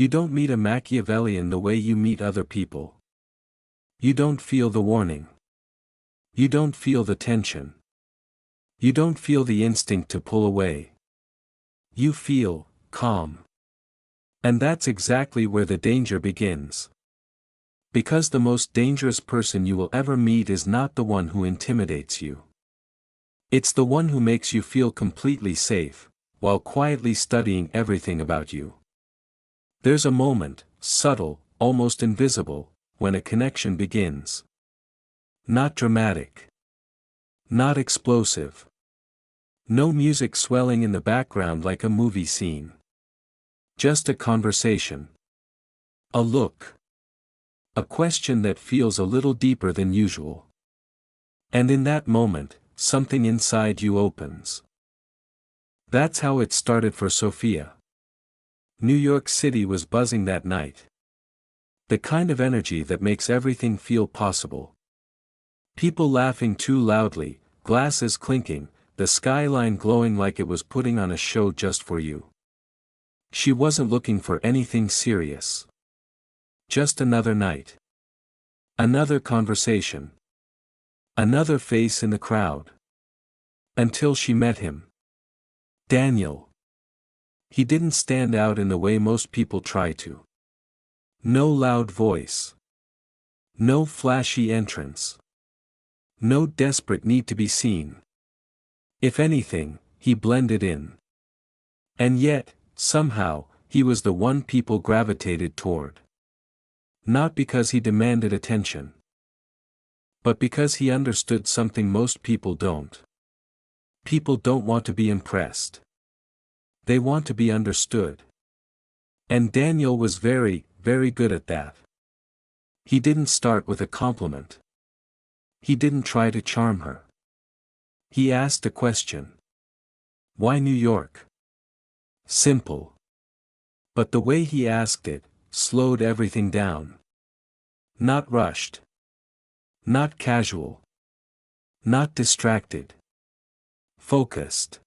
You don't meet a Machiavellian the way you meet other people. You don't feel the warning. You don't feel the tension. You don't feel the instinct to pull away. You feel calm. And that's exactly where the danger begins. Because the most dangerous person you will ever meet is not the one who intimidates you. It's the one who makes you feel completely safe, while quietly studying everything about you. There's a moment, subtle, almost invisible, when a connection begins. Not dramatic. Not explosive. No music swelling in the background like a movie scene. Just a conversation. A look. A question that feels a little deeper than usual. And in that moment, something inside you opens. That's how it started for Sophia. New York City was buzzing that night. The kind of energy that makes everything feel possible. People laughing too loudly, glasses clinking, the skyline glowing like it was putting on a show just for you. She wasn't looking for anything serious. Just another night. Another conversation. Another face in the crowd. Until she met him. Daniel. He didn't stand out in the way most people try to. No loud voice. No flashy entrance. No desperate need to be seen. If anything, he blended in. And yet, somehow, he was the one people gravitated toward. Not because he demanded attention. But because he understood something most people don't. People don't want to be impressed. They want to be understood. And Daniel was very, very good at that. He didn't start with a compliment. He didn't try to charm her. He asked a question. Why New York? Simple. But the way he asked it, slowed everything down. Not rushed. Not casual. Not distracted. Focused.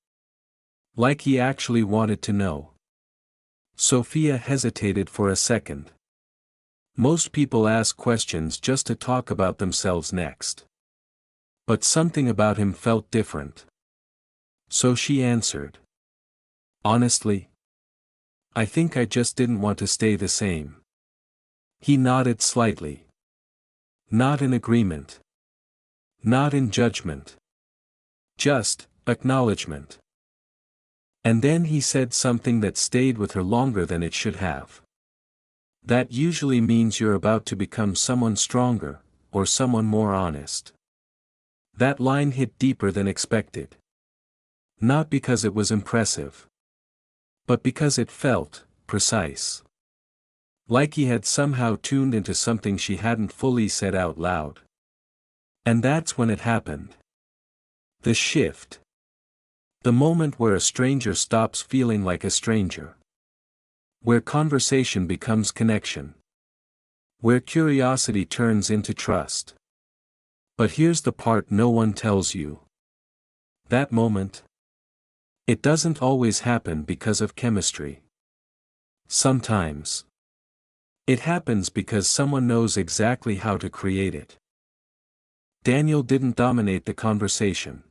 Like he actually wanted to know. Sophia hesitated for a second. Most people ask questions just to talk about themselves next. But something about him felt different. So she answered. Honestly? I think I just didn't want to stay the same. He nodded slightly. Not in agreement. Not in judgment. Just acknowledgement. And then he said something that stayed with her longer than it should have. That usually means you're about to become someone stronger, or someone more honest. That line hit deeper than expected. Not because it was impressive. But because it felt precise. Like he had somehow tuned into something she hadn't fully said out loud. And that's when it happened. The shift. The moment where a stranger stops feeling like a stranger. Where conversation becomes connection. Where curiosity turns into trust. But here's the part no one tells you. That moment. It doesn't always happen because of chemistry. Sometimes. It happens because someone knows exactly how to create it. Daniel didn't dominate the conversation.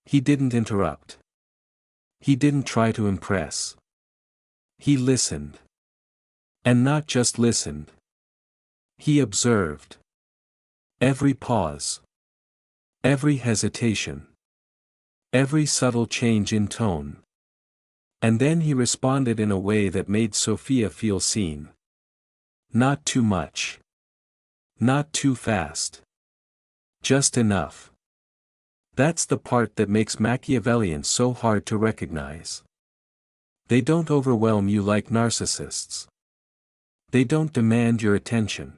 He didn't interrupt. He didn't try to impress. He listened. And not just listened. He observed. Every pause. Every hesitation. Every subtle change in tone. And then he responded in a way that made Sophia feel seen. Not too much. Not too fast. Just enough. That's the part that makes Machiavellians so hard to recognize. They don't overwhelm you like narcissists. They don't demand your attention.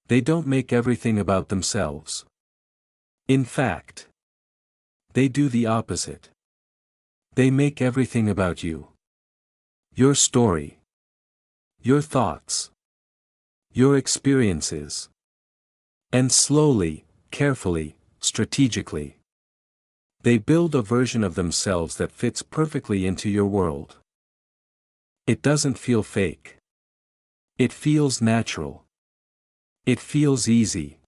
They don't make everything about themselves. In fact, they do the opposite. They make everything about you. Your story. Your thoughts. Your experiences. And slowly, carefully, strategically. They build a version of themselves that fits perfectly into your world. It doesn't feel fake. It feels natural. It feels easy.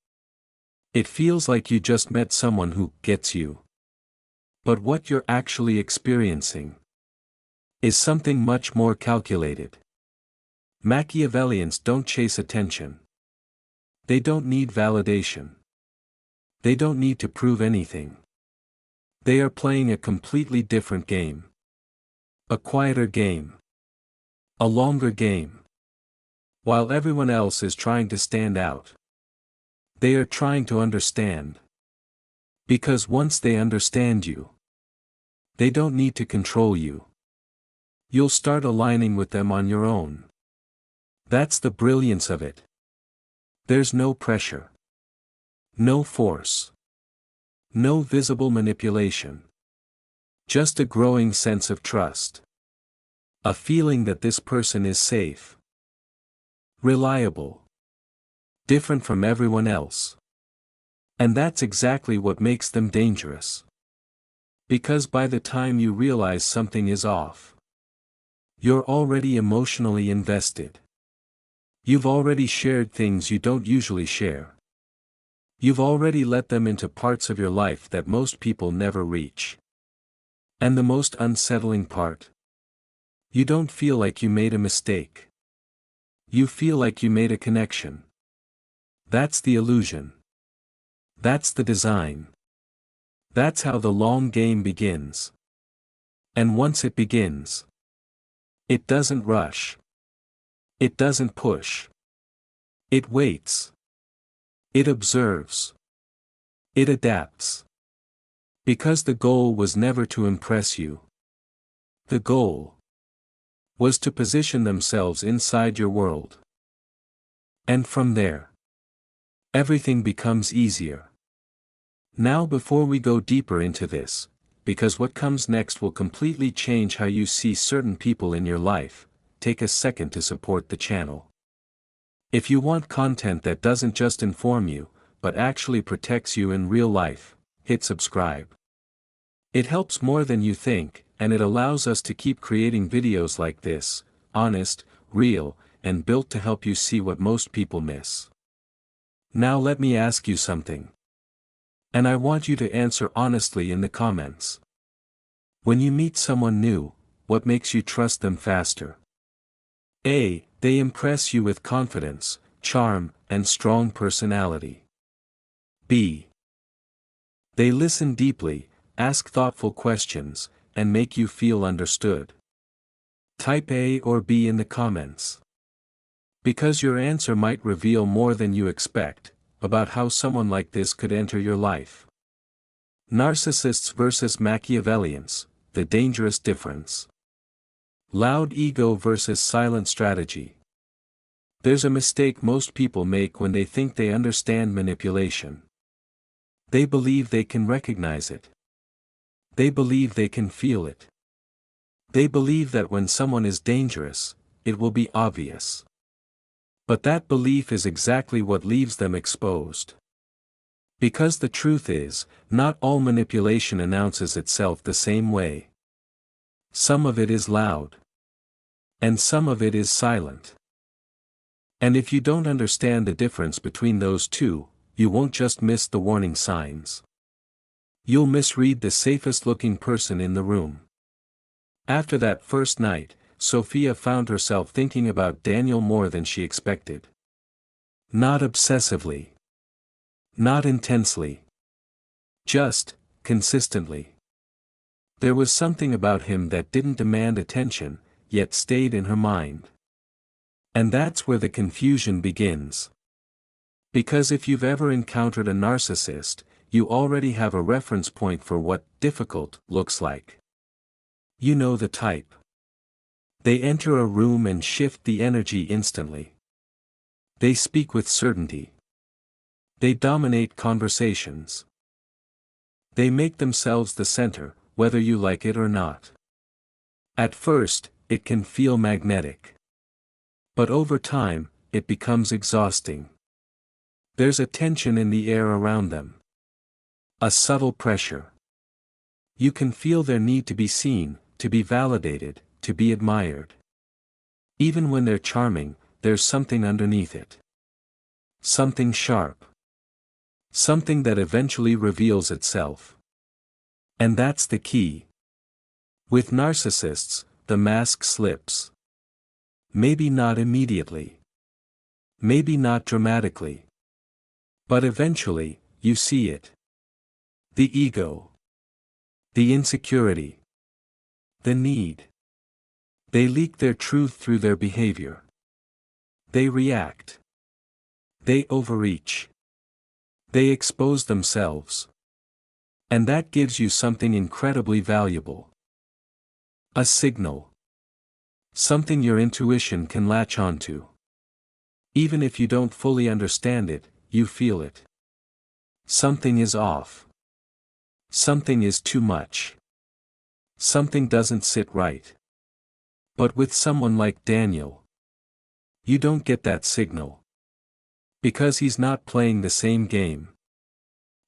It feels like you just met someone who gets you. But what you're actually experiencing is something much more calculated. Machiavellians don't chase attention. They don't need validation. They don't need to prove anything. They are playing a completely different game. A quieter game. A longer game. While everyone else is trying to stand out, they are trying to understand. Because once they understand you, they don't need to control you. You'll start aligning with them on your own. That's the brilliance of it. There's no pressure. No force. No visible manipulation. Just a growing sense of trust. A feeling that this person is safe. Reliable. Different from everyone else. And that's exactly what makes them dangerous. Because by the time you realize something is off, you're already emotionally invested. You've already shared things you don't usually share. You've already let them into parts of your life that most people never reach. And the most unsettling part? You don't feel like you made a mistake. You feel like you made a connection. That's the illusion. That's the design. That's how the long game begins. And once it begins, it doesn't rush. It doesn't push. It waits. It observes. It adapts. Because the goal was never to impress you. The goal was to position themselves inside your world. And from there, everything becomes easier. Now before we go deeper into this, because what comes next will completely change how you see certain people in your life, take a second to support the channel. If you want content that doesn't just inform you, but actually protects you in real life, hit subscribe. It helps more than you think, and it allows us to keep creating videos like this, honest, real, and built to help you see what most people miss. Now let me ask you something. And I want you to answer honestly in the comments. When you meet someone new, what makes you trust them faster? A. They impress you with confidence, charm, and strong personality. B. They listen deeply, ask thoughtful questions, and make you feel understood. Type A or B in the comments. Because your answer might reveal more than you expect about how someone like this could enter your life. Narcissists versus Machiavellians, the dangerous difference. Loud ego versus silent strategy. There's a mistake most people make when they think they understand manipulation. They believe they can recognize it. They believe they can feel it. They believe that when someone is dangerous, it will be obvious. But that belief is exactly what leaves them exposed. Because the truth is, not all manipulation announces itself the same way. Some of it is loud. And some of it is silent. And if you don't understand the difference between those two, you won't just miss the warning signs. You'll misread the safest looking person in the room. After that first night, Sophia found herself thinking about Daniel more than she expected. Not obsessively. Not intensely. Just, consistently. There was something about him that didn't demand attention, yet stayed in her mind. And that's where the confusion begins. Because if you've ever encountered a narcissist, you already have a reference point for what difficult looks like. You know the type. They enter a room and shift the energy instantly. They speak with certainty. They dominate conversations. They make themselves the center, whether you like it or not. At first, it can feel magnetic. But over time, it becomes exhausting. There's a tension in the air around them. A subtle pressure. You can feel their need to be seen, to be validated, to be admired. Even when they're charming, there's something underneath it. Something sharp. Something that eventually reveals itself. And that's the key. With narcissists, the mask slips. Maybe not immediately. Maybe not dramatically. But eventually, you see it. The ego. The insecurity. The need. They leak their truth through their behavior. They react. They overreach. They expose themselves. And that gives you something incredibly valuable. A signal. Something your intuition can latch onto. Even if you don't fully understand it, you feel it. Something is off. Something is too much. Something doesn't sit right. But with someone like Daniel, you don't get that signal. Because he's not playing the same game.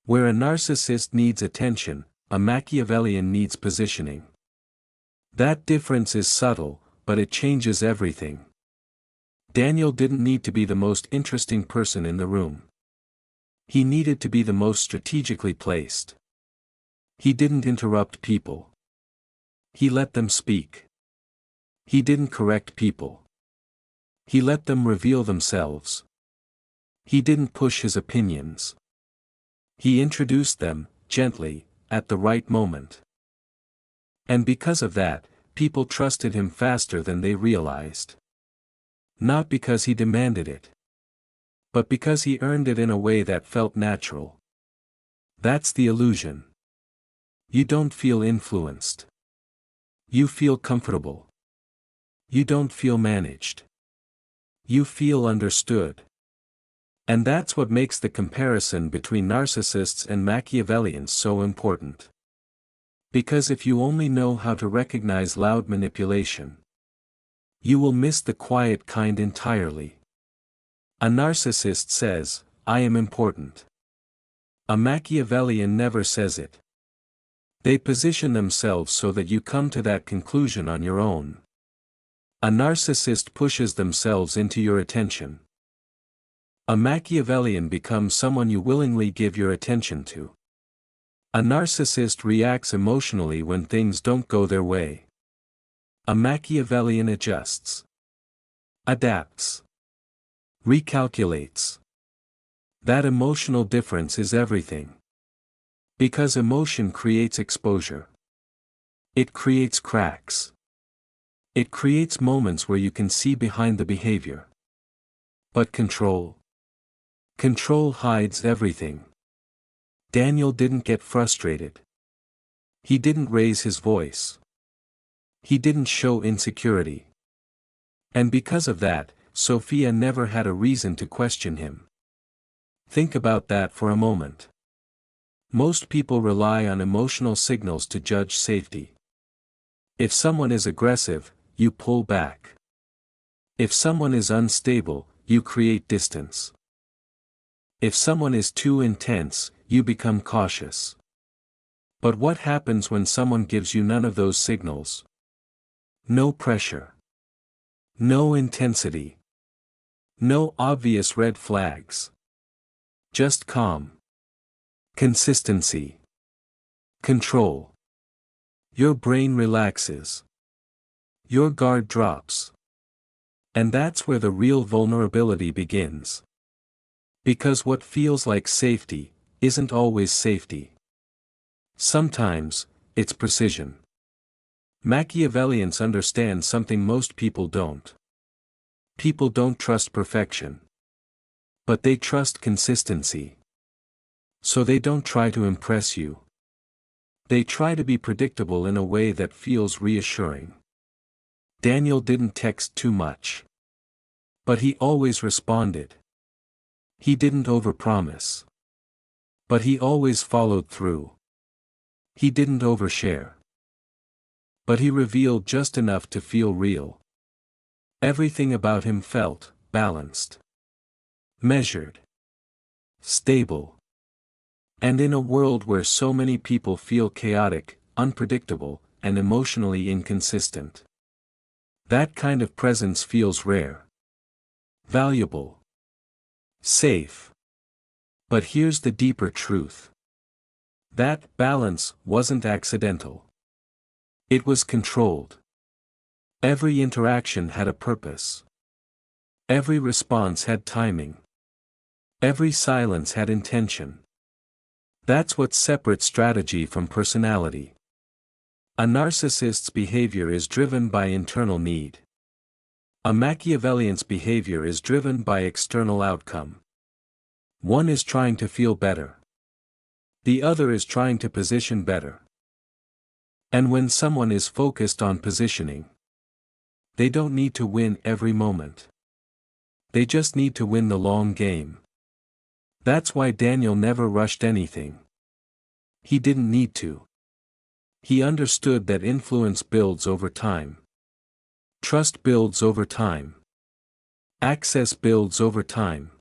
Where a narcissist needs attention, a Machiavellian needs positioning. That difference is subtle, but it changes everything. Daniel didn't need to be the most interesting person in the room. He needed to be the most strategically placed. He didn't interrupt people. He let them speak. He didn't correct people. He let them reveal themselves. He didn't push his opinions. He introduced them, gently, at the right moment. And because of that, people trusted him faster than they realized. Not because he demanded it. But because he earned it in a way that felt natural. That's the illusion. You don't feel influenced. You feel comfortable. You don't feel managed. You feel understood. And that's what makes the comparison between narcissists and Machiavellians so important. Because if you only know how to recognize loud manipulation, you will miss the quiet kind entirely. A narcissist says, "I am important." A Machiavellian never says it. They position themselves so that you come to that conclusion on your own. A narcissist pushes themselves into your attention. A Machiavellian becomes someone you willingly give your attention to. A narcissist reacts emotionally when things don't go their way. A Machiavellian adjusts. Adapts. Recalculates. That emotional difference is everything. Because emotion creates exposure. It creates cracks. It creates moments where you can see behind the behavior. But control. Control hides everything. Daniel didn't get frustrated. He didn't raise his voice. He didn't show insecurity. And because of that, Sophia never had a reason to question him. Think about that for a moment. Most people rely on emotional signals to judge safety. If someone is aggressive, you pull back. If someone is unstable, you create distance. If someone is too intense, you become cautious. But what happens when someone gives you none of those signals? No pressure. No intensity. No obvious red flags. Just calm. Consistency. Control. Your brain relaxes. Your guard drops. And that's where the real vulnerability begins. Because what feels like safety isn't always safety. Sometimes, it's precision. Machiavellians understand something most people don't. People don't trust perfection. But they trust consistency. So they don't try to impress you. They try to be predictable in a way that feels reassuring. Daniel didn't text too much. But he always responded. He didn't overpromise. But he always followed through. He didn't overshare. But he revealed just enough to feel real. Everything about him felt balanced. Measured. Stable. And in a world where so many people feel chaotic, unpredictable, and emotionally inconsistent, That kind of presence feels rare, valuable, safe. But here's the deeper truth. That balance wasn't accidental. It was controlled. Every interaction had a purpose. Every response had timing. Every silence had intention. That's what separates strategy from personality. A narcissist's behavior is driven by internal need. A Machiavellian's behavior is driven by external outcome. One is trying to feel better. The other is trying to position better. And when someone is focused on positioning, they don't need to win every moment. They just need to win the long game. That's why Daniel never rushed anything. He didn't need to. He understood that influence builds over time. Trust builds over time. Access builds over time.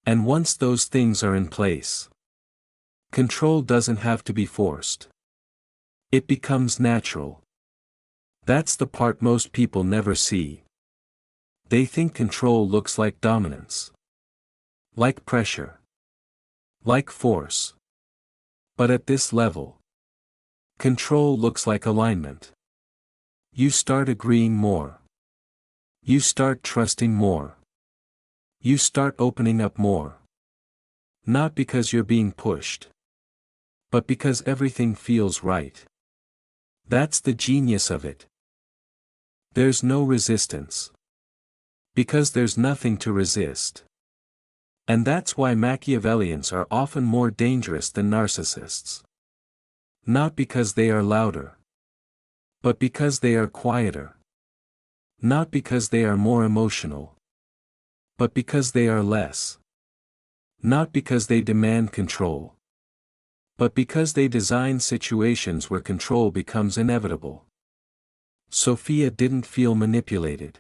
And once those things are in place, control doesn't have to be forced. It becomes natural. That's the part most people never see. They think control looks like dominance, like pressure, like force. But at this level, control looks like alignment. You start agreeing more. You start trusting more. You start opening up more. Not because you're being pushed, but because everything feels right. That's the genius of it. There's no resistance. Because there's nothing to resist. And that's why Machiavellians are often more dangerous than narcissists. Not because they are louder, but because they are quieter. Not because they are more emotional, but because they are less. Not because they demand control, but because they design situations where control becomes inevitable. Sophia didn't feel manipulated.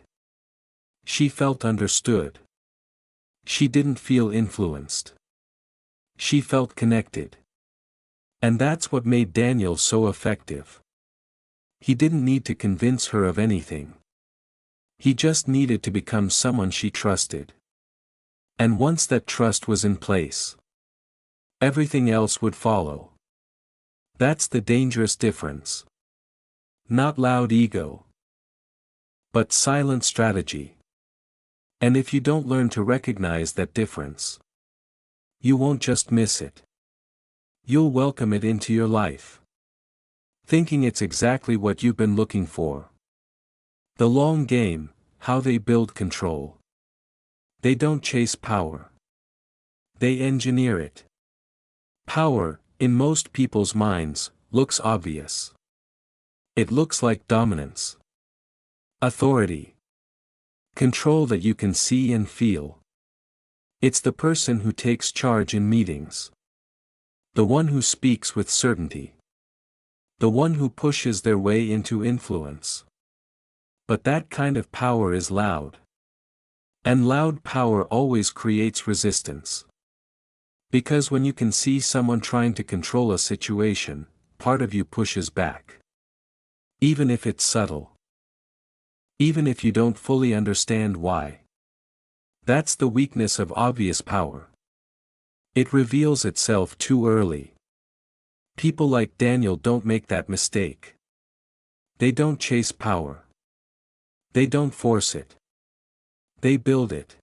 She felt understood. She didn't feel influenced. She felt connected. And that's what made Daniel so effective. He didn't need to convince her of anything. He just needed to become someone she trusted. And once that trust was in place, everything else would follow. That's the dangerous difference. Not loud ego, but silent strategy. And if you don't learn to recognize that difference, you won't just miss it. You'll welcome it into your life, thinking it's exactly what you've been looking for. The long game, how they build control. They don't chase power. They engineer it. Power, in most people's minds, looks obvious. It looks like dominance, authority, control that you can see and feel. It's the person who takes charge in meetings. The one who speaks with certainty. The one who pushes their way into influence. But that kind of power is loud. And loud power always creates resistance. Because when you can see someone trying to control a situation, part of you pushes back. Even if it's subtle. Even if you don't fully understand why. That's the weakness of obvious power. It reveals itself too early. People like Daniel don't make that mistake. They don't chase power. They don't force it. They build it.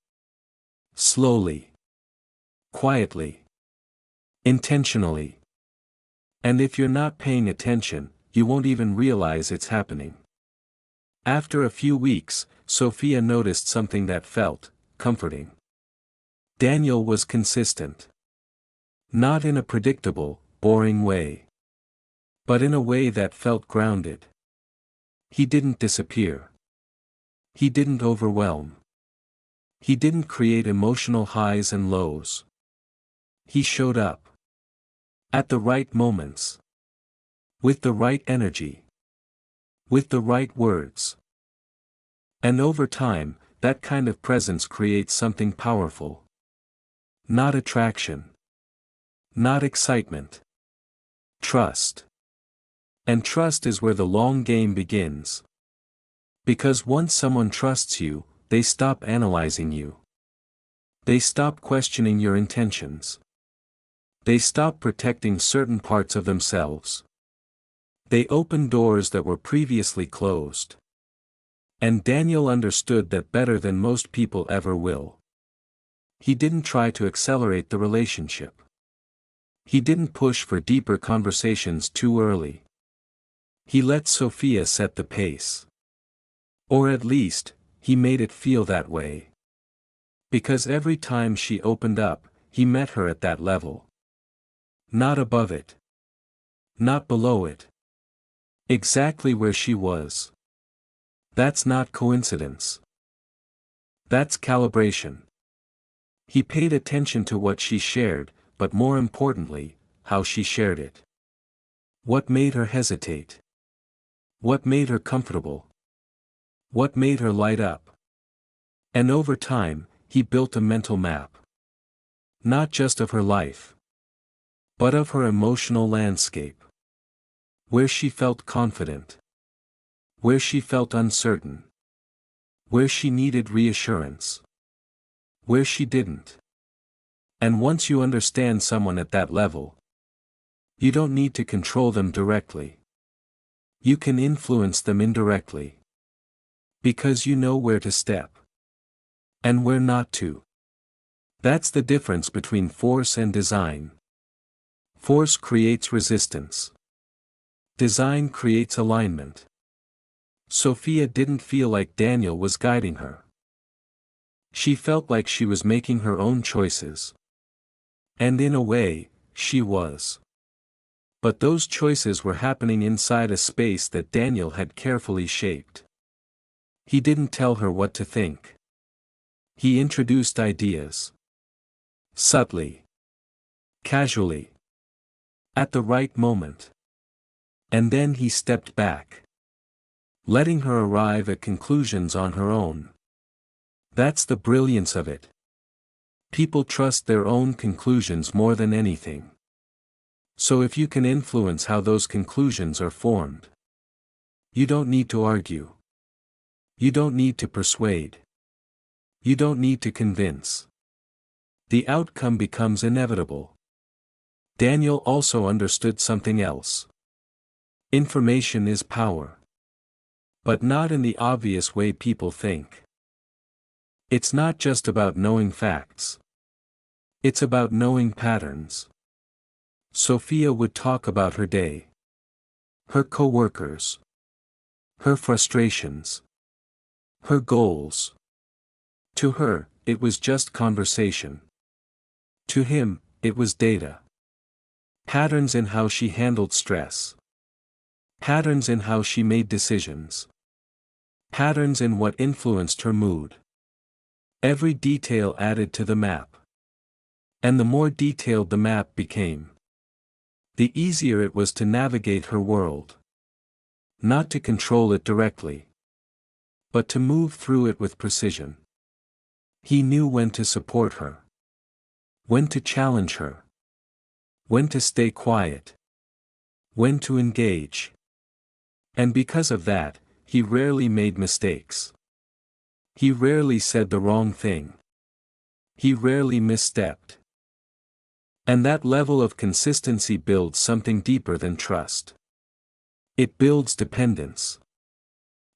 Slowly. Quietly. Intentionally. And if you're not paying attention, you won't even realize it's happening. After a few weeks, Sophia noticed something that felt comforting. Daniel was consistent. Not in a predictable, boring way. But in a way that felt grounded. He didn't disappear. He didn't overwhelm. He didn't create emotional highs and lows. He showed up. At the right moments. With the right energy. With the right words. And over time, that kind of presence creates something powerful. Not attraction. Not excitement. Trust. And trust is where the long game begins. Because once someone trusts you, they stop analyzing you. They stop questioning your intentions. They stop protecting certain parts of themselves. They open doors that were previously closed. And Daniel understood that better than most people ever will. He didn't try to accelerate the relationship. He didn't push for deeper conversations too early. He let Sophia set the pace. Or at least, he made it feel that way. Because every time she opened up, he met her at that level. Not above it. Not below it. Exactly where she was. That's not coincidence. That's calibration. He paid attention to what she shared, but more importantly, how she shared it. What made her hesitate? What made her comfortable? What made her light up? And over time, he built a mental map. Not just of her life, but of her emotional landscape. Where she felt confident. Where she felt uncertain. Where she needed reassurance. Where she didn't. And once you understand someone at that level, you don't need to control them directly. You can influence them indirectly. Because you know where to step. And where not to. That's the difference between force and design. Force creates resistance. Design creates alignment. Sophia didn't feel like Daniel was guiding her. She felt like she was making her own choices. And in a way, she was. But those choices were happening inside a space that Daniel had carefully shaped. He didn't tell her what to think. He introduced ideas. Subtly. Casually. At the right moment. And then he stepped back. Letting her arrive at conclusions on her own. That's the brilliance of it. People trust their own conclusions more than anything. So if you can influence how those conclusions are formed, you don't need to argue. You don't need to persuade. You don't need to convince. The outcome becomes inevitable. Daniel also understood something else. Information is power. But not in the obvious way people think. It's not just about knowing facts. It's about knowing patterns. Sophia would talk about her day. Her coworkers. Her frustrations. Her goals. To her, it was just conversation. To him, it was data. Patterns in how she handled stress. Patterns in how she made decisions. Patterns in what influenced her mood. Every detail added to the map. And the more detailed the map became, the easier it was to navigate her world. Not to control it directly, but to move through it with precision. He knew when to support her. When to challenge her. When to stay quiet. When to engage. And because of that, he rarely made mistakes. He rarely said the wrong thing. He rarely misstepped. And that level of consistency builds something deeper than trust. It builds dependence.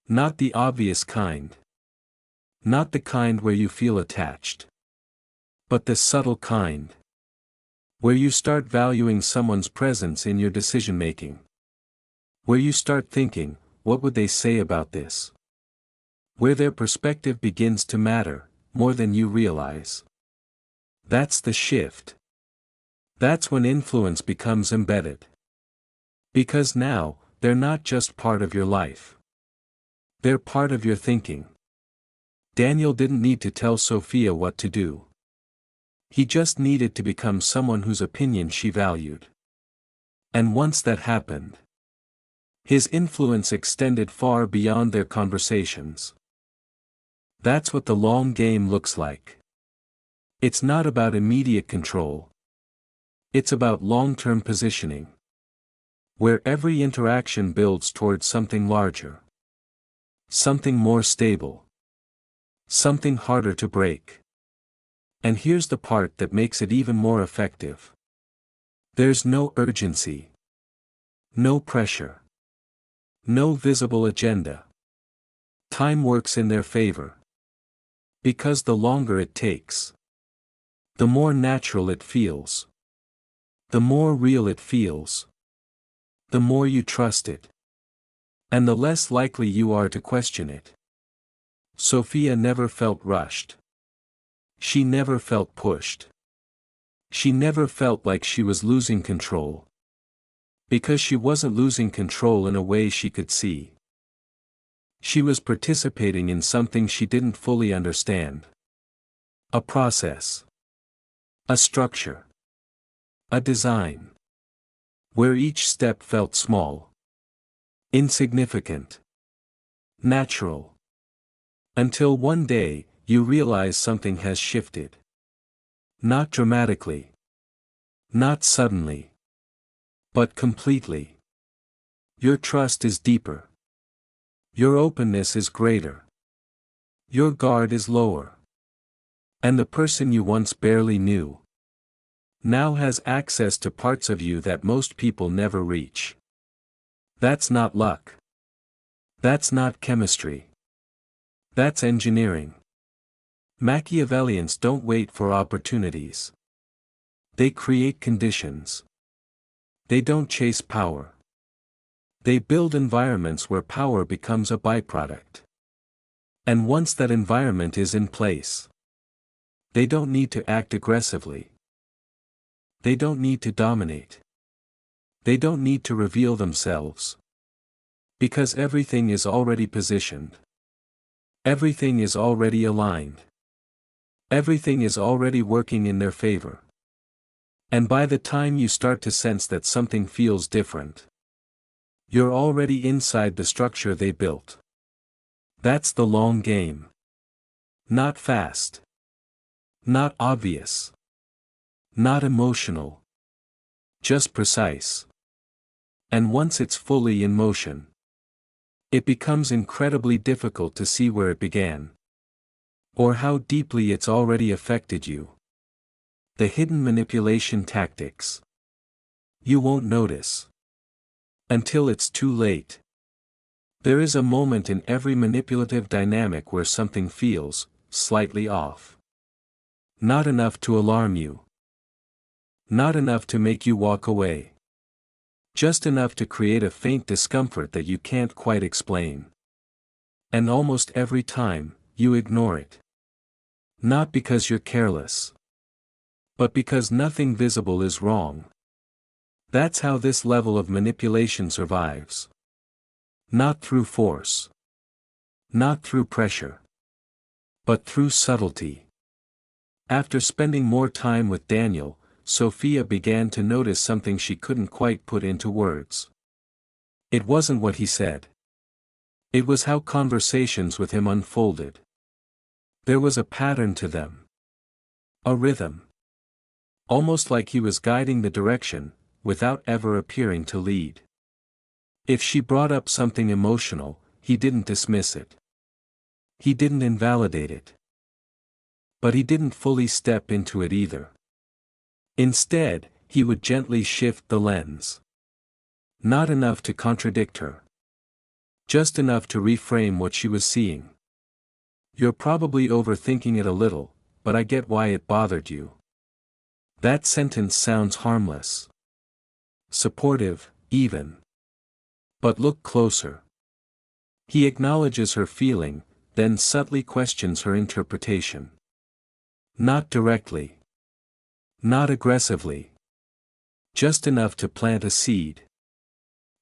Not the obvious kind. Not the kind where you feel attached. But the subtle kind. Where you start valuing someone's presence in your decision-making. Where you start thinking, what would they say about this? Where their perspective begins to matter, more than you realize. That's the shift. That's when influence becomes embedded. Because now, they're not just part of your life. They're part of your thinking. Daniel didn't need to tell Sophia what to do. He just needed to become someone whose opinion she valued. And once that happened, his influence extended far beyond their conversations. That's what the long game looks like. It's not about immediate control. It's about long-term positioning. Where every interaction builds towards something larger. Something more stable. Something harder to break. And here's the part that makes it even more effective. There's no urgency. No pressure. No visible agenda. Time works in their favor. Because the longer it takes, the more natural it feels. The more real it feels. The more you trust it. And the less likely you are to question it. Sophia never felt rushed. She never felt pushed. She never felt like she was losing control. Because she wasn't losing control in a way she could see. She was participating in something she didn't fully understand. A process. A structure. A design. Where each step felt small. Insignificant. Natural. Until one day, you realize something has shifted. Not dramatically. Not suddenly. But completely. Your trust is deeper. Your openness is greater. Your guard is lower. And the person you once barely knew now has access to parts of you that most people never reach. That's not luck. That's not chemistry. That's engineering. Machiavellians don't wait for opportunities. They create conditions. They don't chase power. They build environments where power becomes a byproduct. And once that environment is in place, they don't need to act aggressively. They don't need to dominate. They don't need to reveal themselves. Because everything is already positioned. Everything is already aligned. Everything is already working in their favor. And by the time you start to sense that something feels different, you're already inside the structure they built. That's the long game. Not fast. Not obvious. Not emotional. Just precise. And once it's fully in motion, it becomes incredibly difficult to see where it began. Or how deeply it's already affected you. The hidden manipulation tactics. You won't notice. Until it's too late. There is a moment in every manipulative dynamic where something feels slightly off. Not enough to alarm you. Not enough to make you walk away. Just enough to create a faint discomfort that you can't quite explain. And almost every time, you ignore it. Not because you're careless. But because nothing visible is wrong. That's how this level of manipulation survives. Not through force. Not through pressure. But through subtlety. After spending more time with Daniel, Sophia began to notice something she couldn't quite put into words. It wasn't what he said. It was how conversations with him unfolded. There was a pattern to them. A rhythm. Almost like he was guiding the direction, without ever appearing to lead. If she brought up something emotional, he didn't dismiss it. He didn't invalidate it. But he didn't fully step into it either. Instead, he would gently shift the lens. Not enough to contradict her. Just enough to reframe what she was seeing. You're probably overthinking it a little, but I get why it bothered you. That sentence sounds harmless. Supportive, even. But look closer. He acknowledges her feeling, then subtly questions her interpretation. Not directly. Not aggressively. Just enough to plant a seed.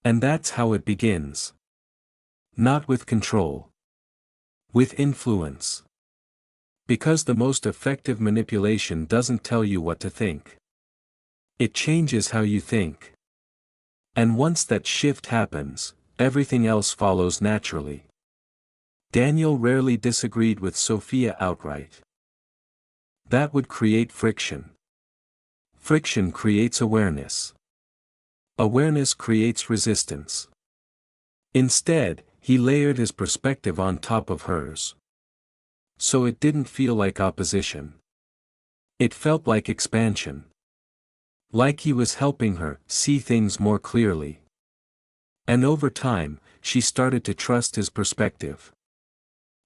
And that's how it begins. Not with control. With influence. Because the most effective manipulation doesn't tell you what to think. It changes how you think. And once that shift happens, everything else follows naturally. Daniel rarely disagreed with Sophia outright. That would create friction. Friction creates awareness. Awareness creates resistance. Instead, He layered his perspective on top of hers. So it didn't feel like opposition. It felt like expansion. Like he was helping her see things more clearly. And over time, she started to trust his perspective.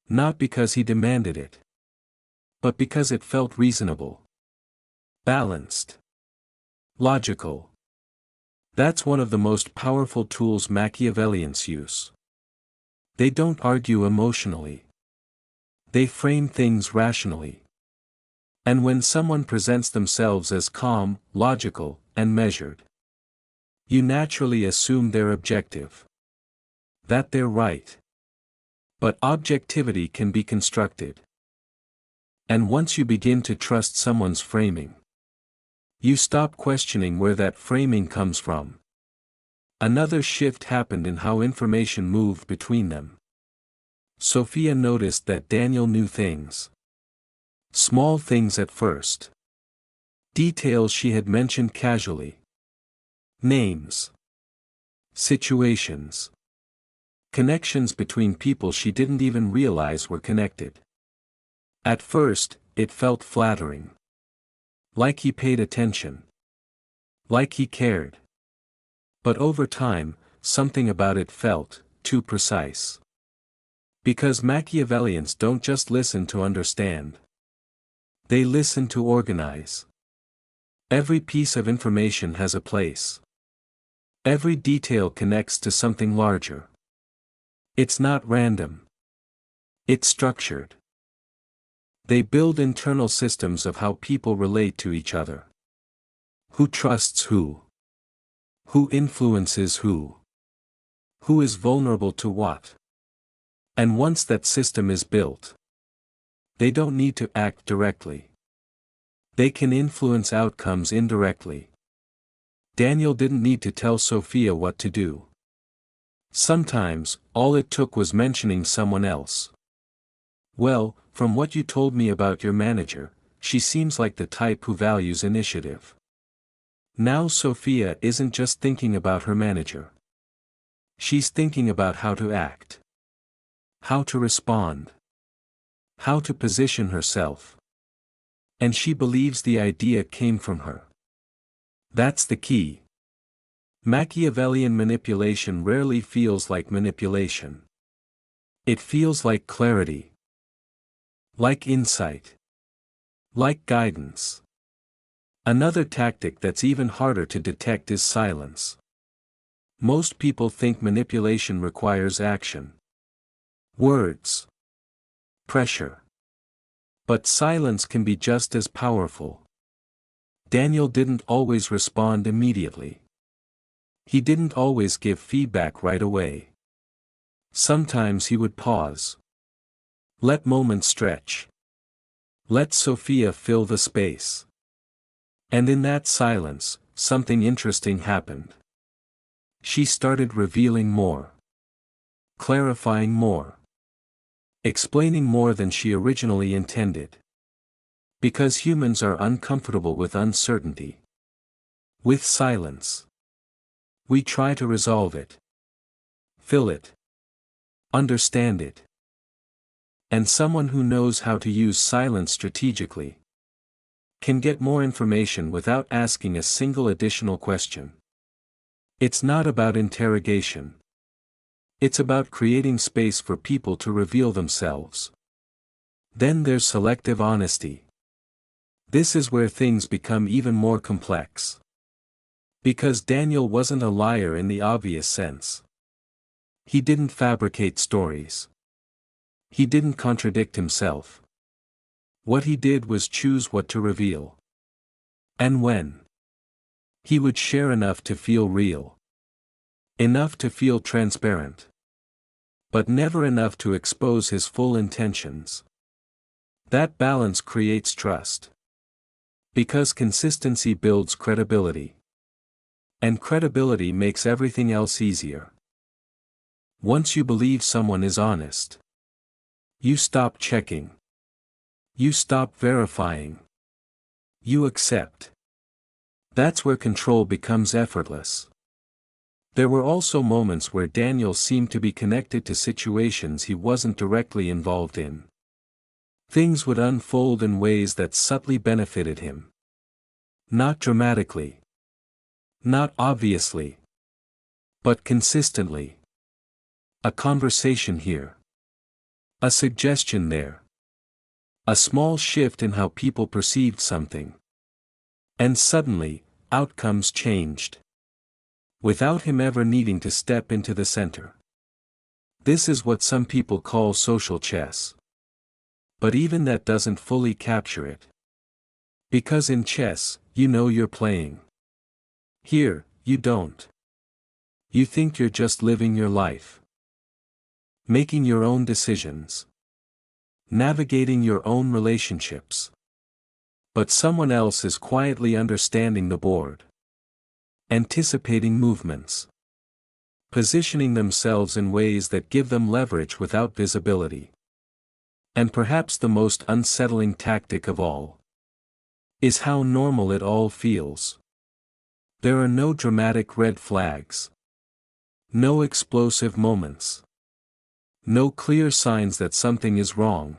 Not because he demanded it, but because it felt reasonable, balanced, logical. That's one of the most powerful tools Machiavellians use. They don't argue emotionally. They frame things rationally. And when someone presents themselves as calm, logical, and measured, you naturally assume they're objective. That they're right. But objectivity can be constructed. And once you begin to trust someone's framing, you stop questioning where that framing comes from. Another shift happened in how information moved between them. Sophia noticed that Daniel knew things. Small things at first. Details she had mentioned casually. Names. Situations. Connections between people she didn't even realize were connected. At first, it felt flattering. Like he paid attention. Like he cared. But over time, something about it felt too precise. Because Machiavellians don't just listen to understand. They listen to organize. Every piece of information has a place. Every detail connects to something larger. It's not random. It's structured. They build internal systems of how people relate to each other. Who trusts who? Who influences who? Who is vulnerable to what? And once that system is built, they don't need to act directly. They can influence outcomes indirectly. Daniel didn't need to tell Sophia what to do. Sometimes, all it took was mentioning someone else. Well, from what you told me about your manager, she seems like the type who values initiative. Now Sophia isn't just thinking about her manager. She's thinking about how to act. How to respond. How to position herself. And she believes the idea came from her. That's the key. Machiavellian manipulation rarely feels like manipulation. It feels like clarity. Like insight. Like guidance. Another tactic that's even harder to detect is silence. Most people think manipulation requires action. Words. Pressure. But silence can be just as powerful. Daniel didn't always respond immediately. He didn't always give feedback right away. Sometimes he would pause. Let moments stretch. Let Sophia fill the space. And in that silence, something interesting happened. She started revealing more. Clarifying more. Explaining more than she originally intended. Because humans are uncomfortable with uncertainty. With silence. We try to resolve it. Fill it. Understand it. And someone who knows how to use silence strategically can get more information without asking a single additional question. It's not about interrogation. It's about creating space for people to reveal themselves. Then there's selective honesty. This is where things become even more complex. Because Daniel wasn't a liar in the obvious sense. He didn't fabricate stories. He didn't contradict himself. What he did was choose what to reveal. And when. He would share enough to feel real. Enough to feel transparent. But never enough to expose his full intentions. That balance creates trust. Because consistency builds credibility. And credibility makes everything else easier. Once you believe someone is honest, you stop checking. You stop verifying. You accept. That's where control becomes effortless. There were also moments where Daniel seemed to be connected to situations he wasn't directly involved in. Things would unfold in ways that subtly benefited him. Not dramatically. Not obviously. But consistently. A conversation here. A suggestion there. A small shift in how people perceived something. And suddenly, outcomes changed. Without him ever needing to step into the center. This is what some people call social chess. But even that doesn't fully capture it. Because in chess, you know you're playing. Here, you don't. You think you're just living your life. Making your own decisions. Navigating your own relationships. But someone else is quietly understanding the board. Anticipating movements. Positioning themselves in ways that give them leverage without visibility. And perhaps the most unsettling tactic of all is how normal it all feels. There are no dramatic red flags. No explosive moments. No clear signs that something is wrong.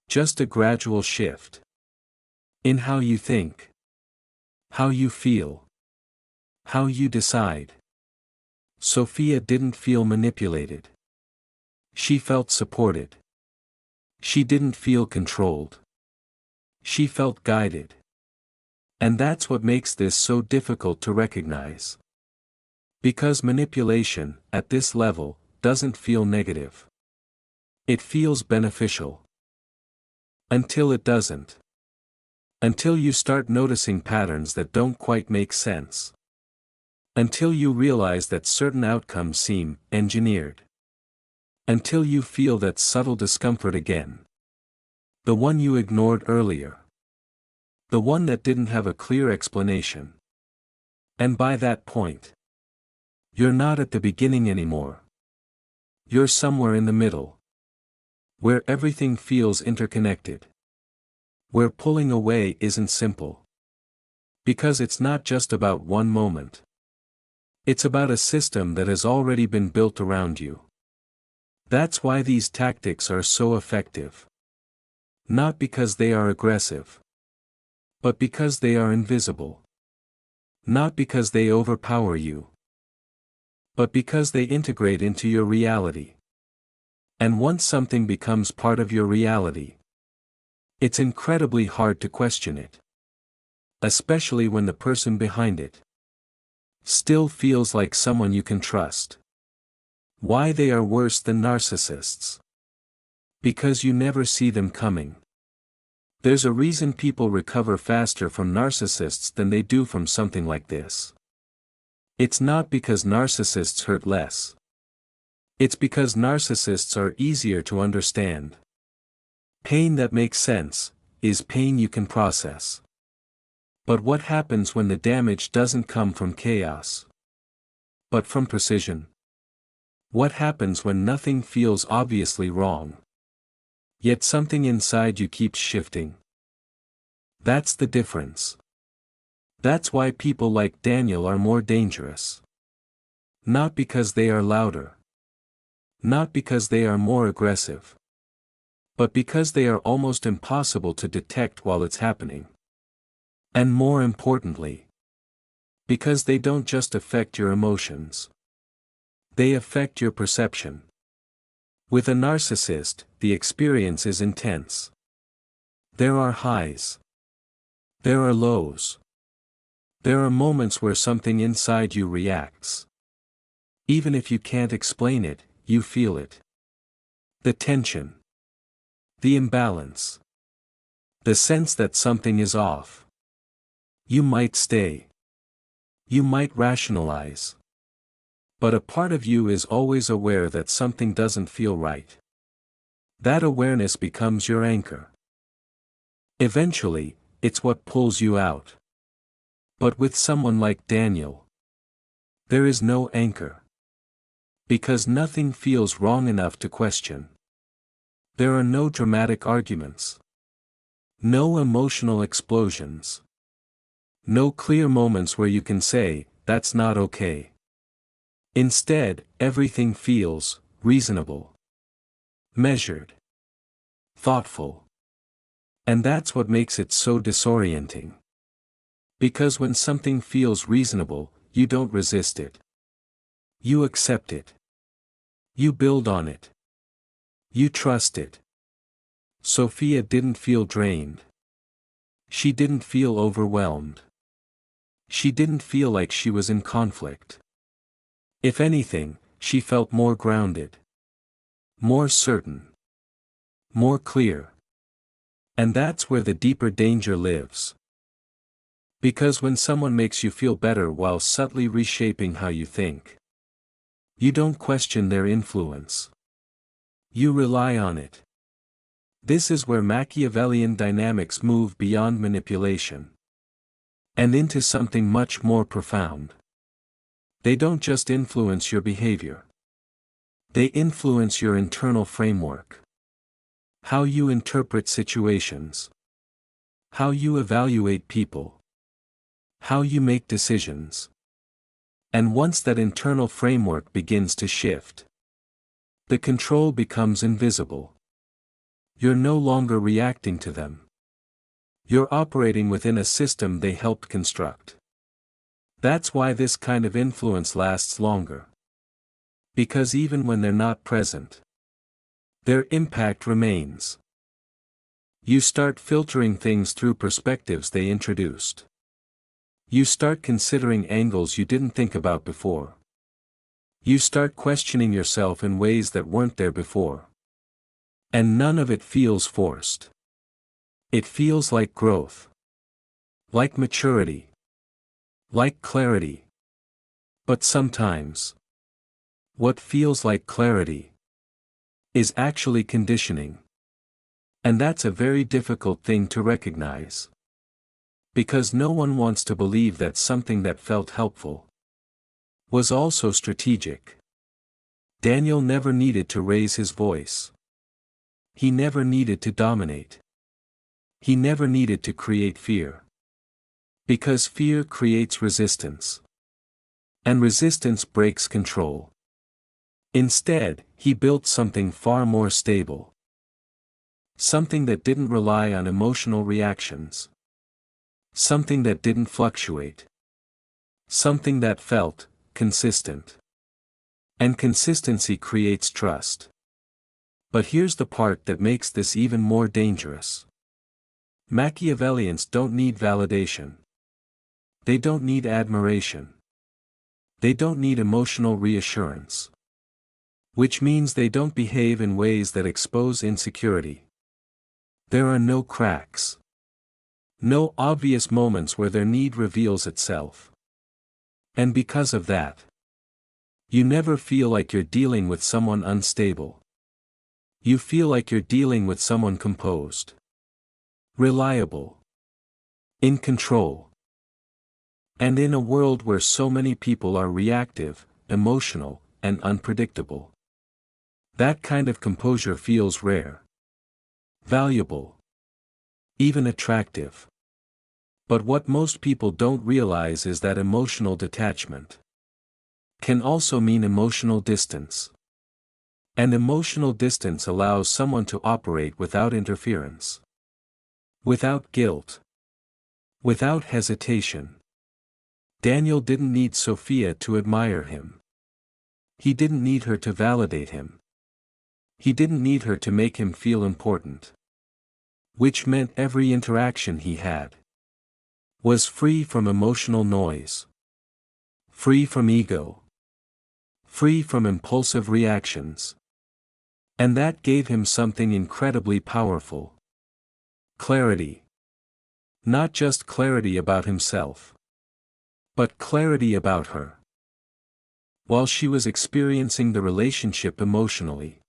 Just a gradual shift. In how you think. How you feel. How you decide. Sophia didn't feel manipulated. She felt supported. She didn't feel controlled. She felt guided. And that's what makes this so difficult to recognize. Because manipulation, at this level, doesn't feel negative. It feels beneficial. Until it doesn't. Until you start noticing patterns that don't quite make sense. Until you realize that certain outcomes seem engineered. Until you feel that subtle discomfort again. The one you ignored earlier. The one that didn't have a clear explanation. And by that point, you're not at the beginning anymore. You're somewhere in the middle. Where everything feels interconnected. Where pulling away isn't simple. Because it's not just about one moment. It's about a system that has already been built around you. That's why these tactics are so effective. Not because they are aggressive. But because they are invisible. Not because they overpower you. But because they integrate into your reality. And once something becomes part of your reality, it's incredibly hard to question it. Especially when the person behind it still feels like someone you can trust. Why they are worse than narcissists? Because you never see them coming. There's a reason people recover faster from narcissists than they do from something like this. It's not because narcissists hurt less. It's because narcissists are easier to understand. Pain that makes sense is pain you can process. But what happens when the damage doesn't come from chaos, but from precision? What happens when nothing feels obviously wrong, yet something inside you keeps shifting? That's the difference. That's why people like Daniel are more dangerous. Not because they are louder. Not because they are more aggressive. But because they are almost impossible to detect while it's happening. And more importantly, because they don't just affect your emotions. They affect your perception. With a narcissist, the experience is intense. There are highs. There are lows. There are moments where something inside you reacts. Even if you can't explain it, you feel it. The tension. The imbalance. The sense that something is off. You might stay. You might rationalize. But a part of you is always aware that something doesn't feel right. That awareness becomes your anchor. Eventually, it's what pulls you out. But with someone like Daniel, there is no anchor. Because nothing feels wrong enough to question. There are no dramatic arguments. No emotional explosions. No clear moments where you can say, that's not okay. Instead, everything feels reasonable, measured, thoughtful. And that's what makes it so disorienting. Because when something feels reasonable, you don't resist it. You accept it. You build on it. You trust it. Sophia didn't feel drained. She didn't feel overwhelmed. She didn't feel like she was in conflict. If anything, she felt more grounded. More certain. More clear. And that's where the deeper danger lives. Because when someone makes you feel better while subtly reshaping how you think, you don't question their influence. You rely on it. This is where Machiavellian dynamics move beyond manipulation and into something much more profound. They don't just influence your behavior. They influence your internal framework. How you interpret situations. How you evaluate people. How you make decisions. And once that internal framework begins to shift, the control becomes invisible. You're no longer reacting to them. You're operating within a system they helped construct. That's why this kind of influence lasts longer. Because even when they're not present, their impact remains. You start filtering things through perspectives they introduced. You start considering angles you didn't think about before. You start questioning yourself in ways that weren't there before. And none of it feels forced. It feels like growth. Like maturity. Like clarity. But sometimes, what feels like clarity is actually conditioning. And that's a very difficult thing to recognize. Because no one wants to believe that something that felt helpful was also strategic. Daniel never needed to raise his voice. He never needed to dominate. He never needed to create fear. Because fear creates resistance. And resistance breaks control. Instead, he built something far more stable. Something that didn't rely on emotional reactions. Something that didn't fluctuate. Something that felt consistent. And consistency creates trust. But here's the part that makes this even more dangerous. Machiavellians don't need validation. They don't need admiration. They don't need emotional reassurance. Which means they don't behave in ways that expose insecurity. There are no cracks. No obvious moments where their need reveals itself. And because of that, you never feel like you're dealing with someone unstable. You feel like you're dealing with someone composed. Reliable. In control. And in a world where so many people are reactive, emotional, and unpredictable, that kind of composure feels rare. Valuable. Even attractive. But what most people don't realize is that emotional detachment can also mean emotional distance. And emotional distance allows someone to operate without interference. Without guilt. Without hesitation. Daniel didn't need Sophia to admire him. He didn't need her to validate him. He didn't need her to make him feel important. Which meant every interaction he had was free from emotional noise. Free from ego. Free from impulsive reactions. And that gave him something incredibly powerful. Clarity. Not just clarity about himself, but clarity about her. While she was experiencing the relationship emotionally,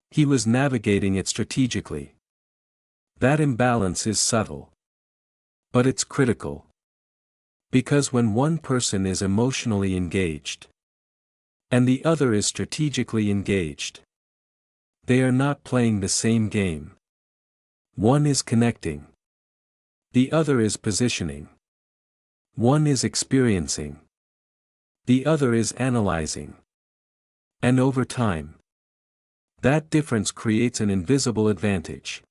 he was navigating it strategically. That imbalance is subtle. But it's critical. Because when one person is emotionally engaged, and the other is strategically engaged, they are not playing the same game. One is connecting. The other is positioning. One is experiencing. The other is analyzing. And over time, that difference creates an invisible advantage.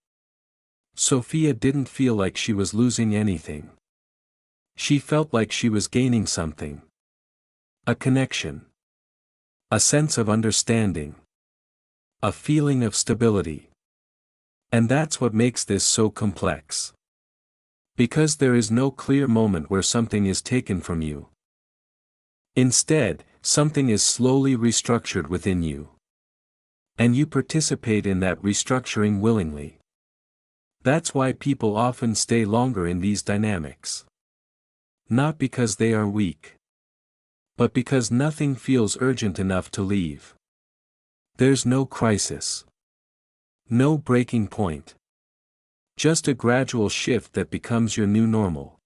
Sophia didn't feel like she was losing anything. She felt like she was gaining something. A connection. A sense of understanding. A feeling of stability. And that's what makes this so complex. Because there is no clear moment where something is taken from you. Instead, something is slowly restructured within you. And you participate in that restructuring willingly. That's why people often stay longer in these dynamics. Not because they are weak. But because nothing feels urgent enough to leave. There's no crisis. No breaking point. Just a gradual shift that becomes your new normal.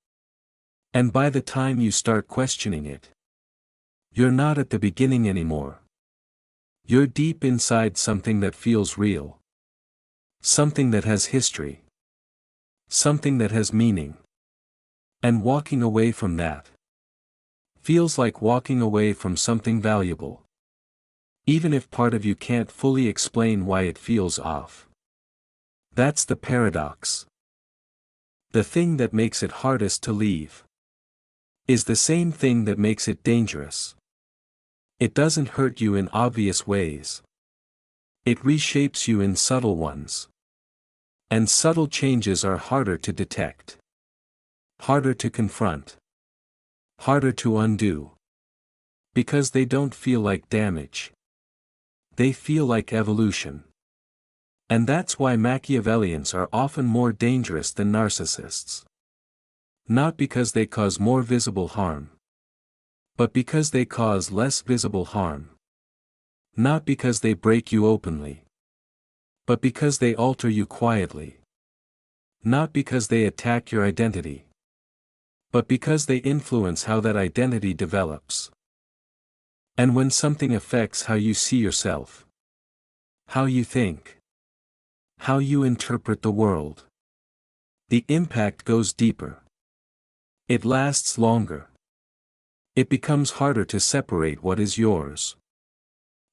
And by the time you start questioning it, you're not at the beginning anymore. You're deep inside something that feels real. Something that has history. Something that has meaning. And walking away from that feels like walking away from something valuable. Even if part of you can't fully explain why it feels off. That's the paradox. The thing that makes it hardest to leave is the same thing that makes it dangerous. It doesn't hurt you in obvious ways. It reshapes you in subtle ones. And subtle changes are harder to detect. Harder to confront. Harder to undo. Because they don't feel like damage. They feel like evolution. And that's why Machiavellians are often more dangerous than narcissists. Not because they cause more visible harm. But because they cause less visible harm. Not because they break you openly. But because they alter you quietly. Not because they attack your identity. But because they influence how that identity develops. And when something affects how you see yourself, how you think, how you interpret the world, the impact goes deeper. It lasts longer. It becomes harder to separate what is yours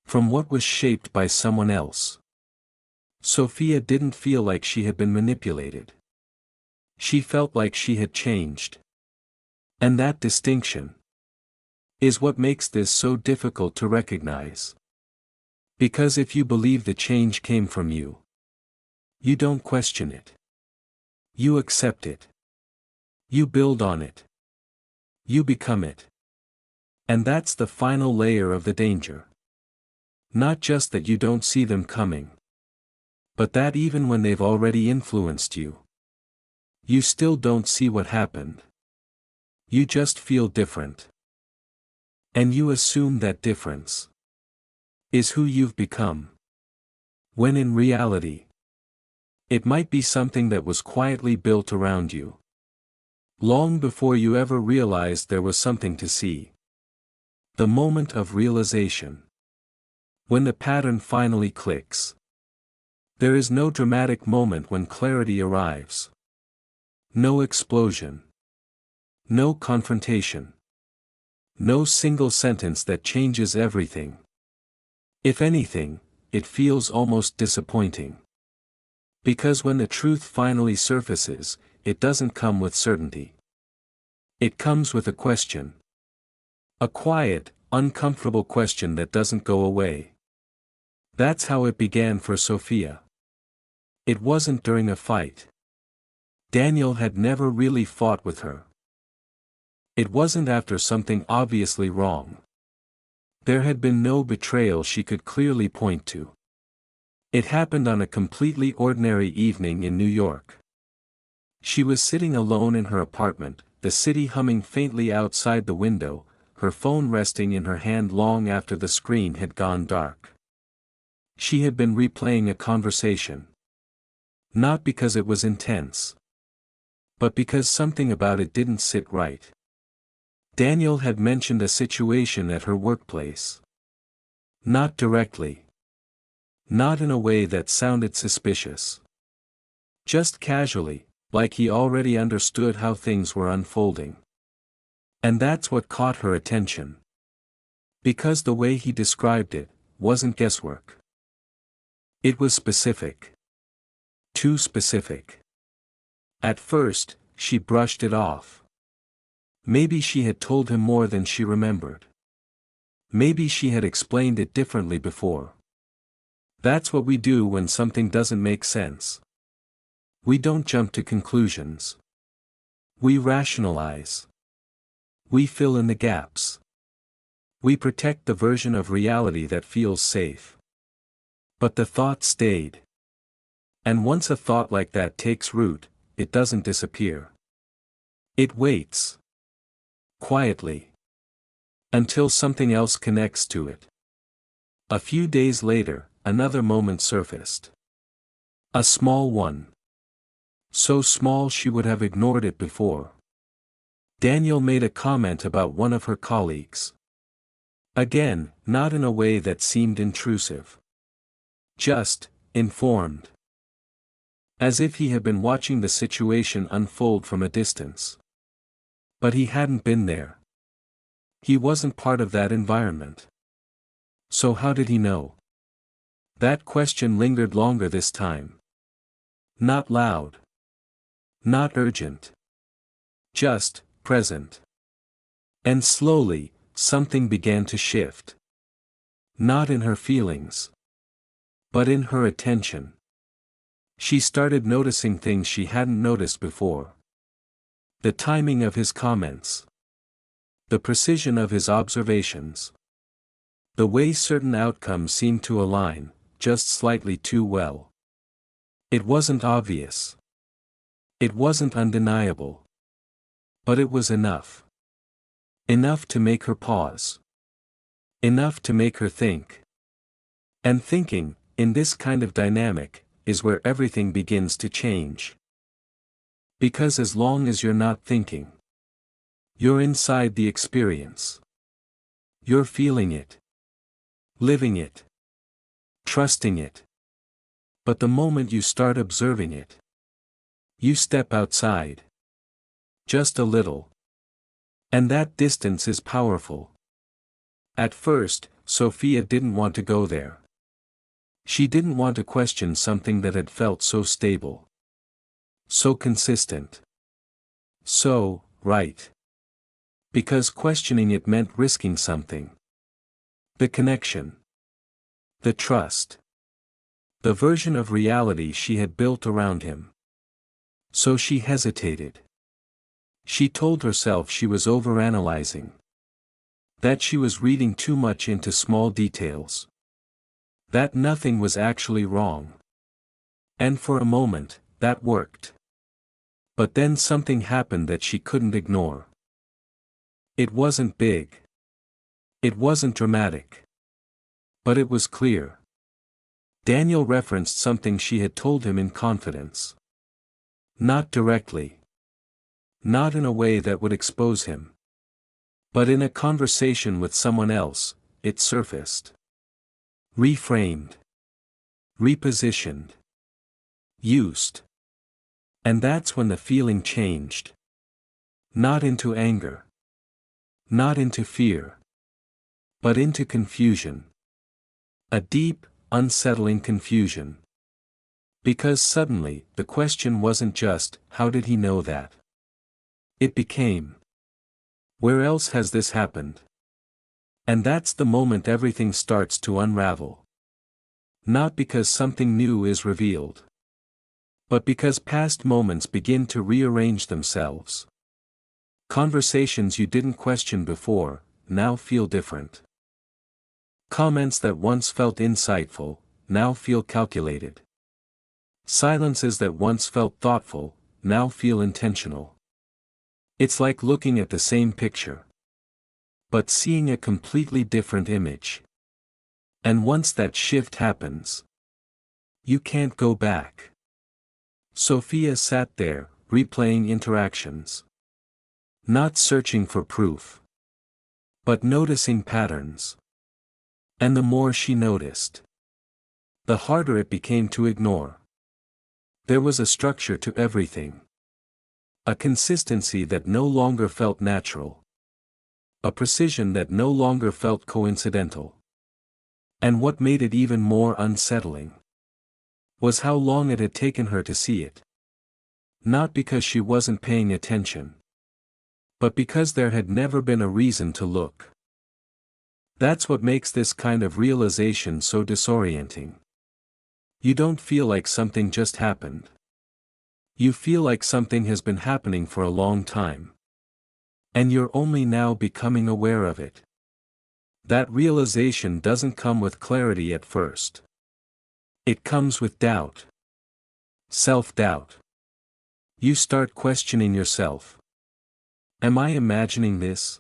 from what was shaped by someone else. Sophia didn't feel like she had been manipulated. She felt like she had changed. And that distinction is what makes this so difficult to recognize. Because if you believe the change came from you, you don't question it. You accept it. You build on it. You become it. And that's the final layer of the danger. Not just that you don't see them coming, but that even when they've already influenced you, you still don't see what happened. You just feel different. And you assume that difference is who you've become. When in reality, it might be something that was quietly built around you. Long before you ever realized there was something to see. The moment of realization. When the pattern finally clicks. There is no dramatic moment when clarity arrives. No explosion. No confrontation. No single sentence that changes everything. If anything, it feels almost disappointing. Because when the truth finally surfaces, it doesn't come with certainty. It comes with a question. A quiet, uncomfortable question that doesn't go away. That's how it began for Sophia. It wasn't during a fight. Daniel had never really fought with her. It wasn't after something obviously wrong. There had been no betrayal she could clearly point to. It happened on a completely ordinary evening in New York. She was sitting alone in her apartment, the city humming faintly outside the window, her phone resting in her hand long after the screen had gone dark. She had been replaying a conversation. Not because it was intense. But because something about it didn't sit right. Daniel had mentioned a situation at her workplace. Not directly. Not in a way that sounded suspicious. Just casually, like he already understood how things were unfolding. And that's what caught her attention. Because the way he described it wasn't guesswork. It was specific. Too specific. At first, she brushed it off. Maybe she had told him more than she remembered. Maybe she had explained it differently before. That's what we do when something doesn't make sense. We don't jump to conclusions. We rationalize. We fill in the gaps. We protect the version of reality that feels safe. But the thought stayed. And once a thought like that takes root, it doesn't disappear. It waits. Quietly. Until something else connects to it. A few days later, another moment surfaced. A small one. So small she would have ignored it before. Daniel made a comment about one of her colleagues. Again, not in a way that seemed intrusive. Just, informed. As if he had been watching the situation unfold from a distance. But he hadn't been there. He wasn't part of that environment. So how did he know? That question lingered longer this time. Not loud. Not urgent. Just, present. And slowly, something began to shift. Not in her feelings. But in her attention. She started noticing things she hadn't noticed before. The timing of his comments. The precision of his observations. The way certain outcomes seemed to align, just slightly too well. It wasn't obvious. It wasn't undeniable. But it was enough. Enough to make her pause. Enough to make her think. And thinking, in this kind of dynamic, is where everything begins to change. Because as long as you're not thinking, you're inside the experience. You're feeling it. Living it. Trusting it. But the moment you start observing it, you step outside. Just a little. And that distance is powerful. At first, Sophia didn't want to go there. She didn't want to question something that had felt so stable. So consistent. So, right. Because questioning it meant risking something. The connection. The trust. The version of reality she had built around him. So she hesitated. She told herself she was overanalyzing. That she was reading too much into small details. That nothing was actually wrong. And for a moment, that worked. But then something happened that she couldn't ignore. It wasn't big. It wasn't dramatic. But it was clear. Daniel referenced something she had told him in confidence. Not directly. Not in a way that would expose him. But in a conversation with someone else, it surfaced. Reframed. Repositioned. Used. And that's when the feeling changed. Not into anger. Not into fear. But into confusion. A deep, unsettling confusion. Because suddenly, the question wasn't just, how did he know that? It became, where else has this happened? And that's the moment everything starts to unravel. Not because something new is revealed. But because past moments begin to rearrange themselves. Conversations you didn't question before, now feel different. Comments that once felt insightful, now feel calculated. Silences that once felt thoughtful, now feel intentional. It's like looking at the same picture, but seeing a completely different image. And once that shift happens, you can't go back. Sophia sat there, replaying interactions. Not searching for proof, but noticing patterns. And the more she noticed, the harder it became to ignore. There was a structure to everything. A consistency that no longer felt natural. a precision that no longer felt coincidental. And what made it even more unsettling was how long it had taken her to see it. Not because she wasn't paying attention, but because there had never been a reason to look. That's what makes this kind of realization so disorienting. You don't feel like something just happened. You feel like something has been happening for a long time. And you're only now becoming aware of it. That realization doesn't come with clarity at first. It comes with doubt. Self-doubt. You start questioning yourself. Am I imagining this?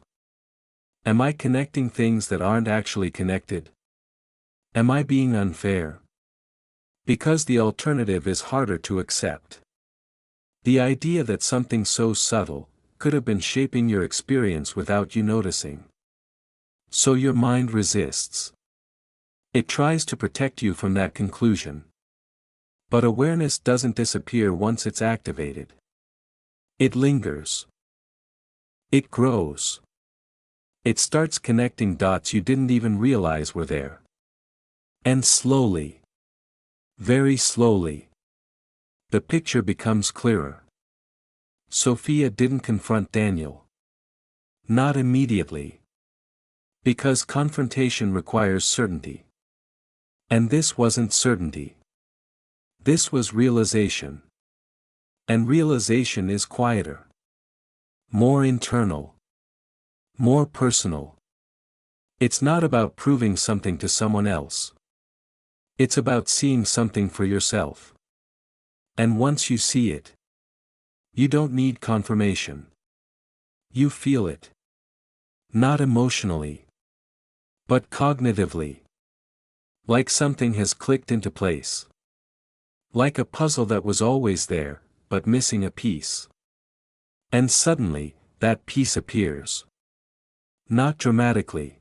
Am I connecting things that aren't actually connected? Am I being unfair? Because the alternative is harder to accept. The idea that something so subtle could have been shaping your experience without you noticing. So your mind resists. It tries to protect you from that conclusion. But awareness doesn't disappear once it's activated. It lingers. It grows. It starts connecting dots you didn't even realize were there. And slowly, very slowly, the picture becomes clearer. Sophia didn't confront Daniel. Not immediately. Because confrontation requires certainty. And this wasn't certainty. This was realization. And realization is quieter. More internal. More personal. It's not about proving something to someone else. It's about seeing something for yourself. And once you see it, you don't need confirmation. You feel it. Not emotionally, but cognitively. Like something has clicked into place. Like a puzzle that was always there, but missing a piece. And suddenly, that piece appears. Not dramatically.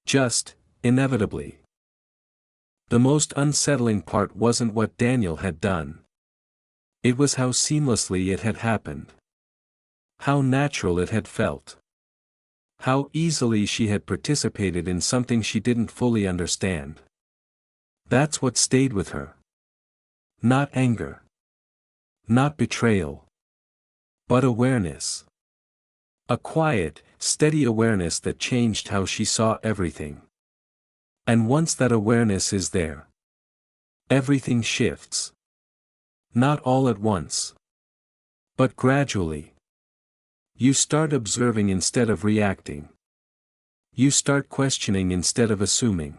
Just, inevitably. The most unsettling part wasn't what Daniel had done. It was how seamlessly it had happened. How natural it had felt. How easily she had participated in something she didn't fully understand. That's what stayed with her. Not anger. Not betrayal. But awareness. A quiet, steady awareness that changed how she saw everything. And once that awareness is there, everything shifts. Not all at once. But gradually. You start observing instead of reacting. You start questioning instead of assuming.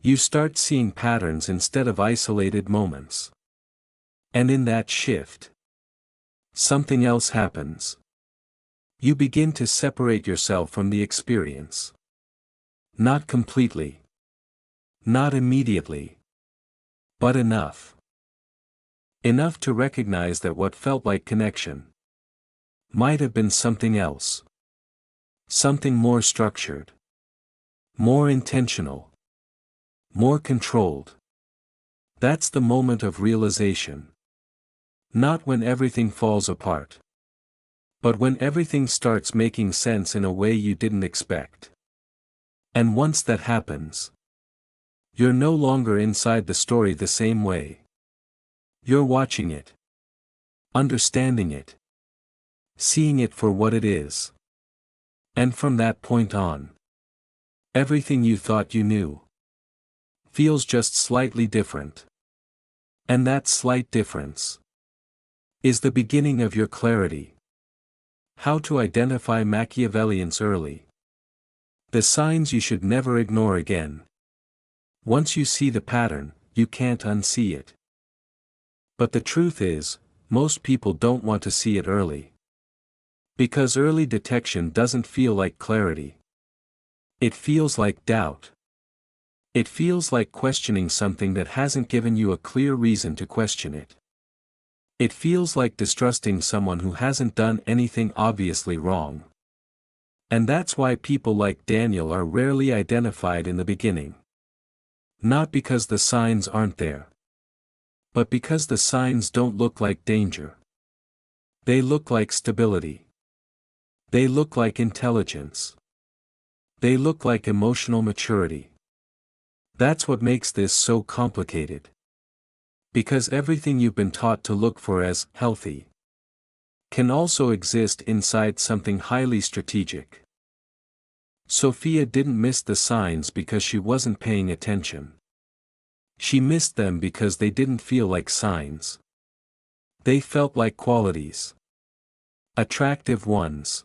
You start seeing patterns instead of isolated moments. And in that shift, something else happens. You begin to separate yourself from the experience. Not completely. Not immediately. But enough. Enough to recognize that what felt like connection might have been something else. Something more structured. More intentional. More controlled. That's the moment of realization. Not when everything falls apart. But when everything starts making sense in a way you didn't expect. And once that happens, you're no longer inside the story the same way. You're watching it. Understanding it. Seeing it for what it is. And from that point on, everything you thought you knew feels just slightly different. And that slight difference is the beginning of your clarity. How to identify Machiavellians early. The signs you should never ignore again. Once you see the pattern, you can't unsee it. But the truth is, most people don't want to see it early. Because early detection doesn't feel like clarity. It feels like doubt. It feels like questioning something that hasn't given you a clear reason to question it. It feels like distrusting someone who hasn't done anything obviously wrong. And that's why people like Daniel are rarely identified in the beginning. Not because the signs aren't there. But because the signs don't look like danger. They look like stability. They look like intelligence. They look like emotional maturity. That's what makes this so complicated. Because everything you've been taught to look for as healthy can also exist inside something highly strategic. Sophia didn't miss the signs because she wasn't paying attention. She missed them because they didn't feel like signs. They felt like qualities. Attractive ones.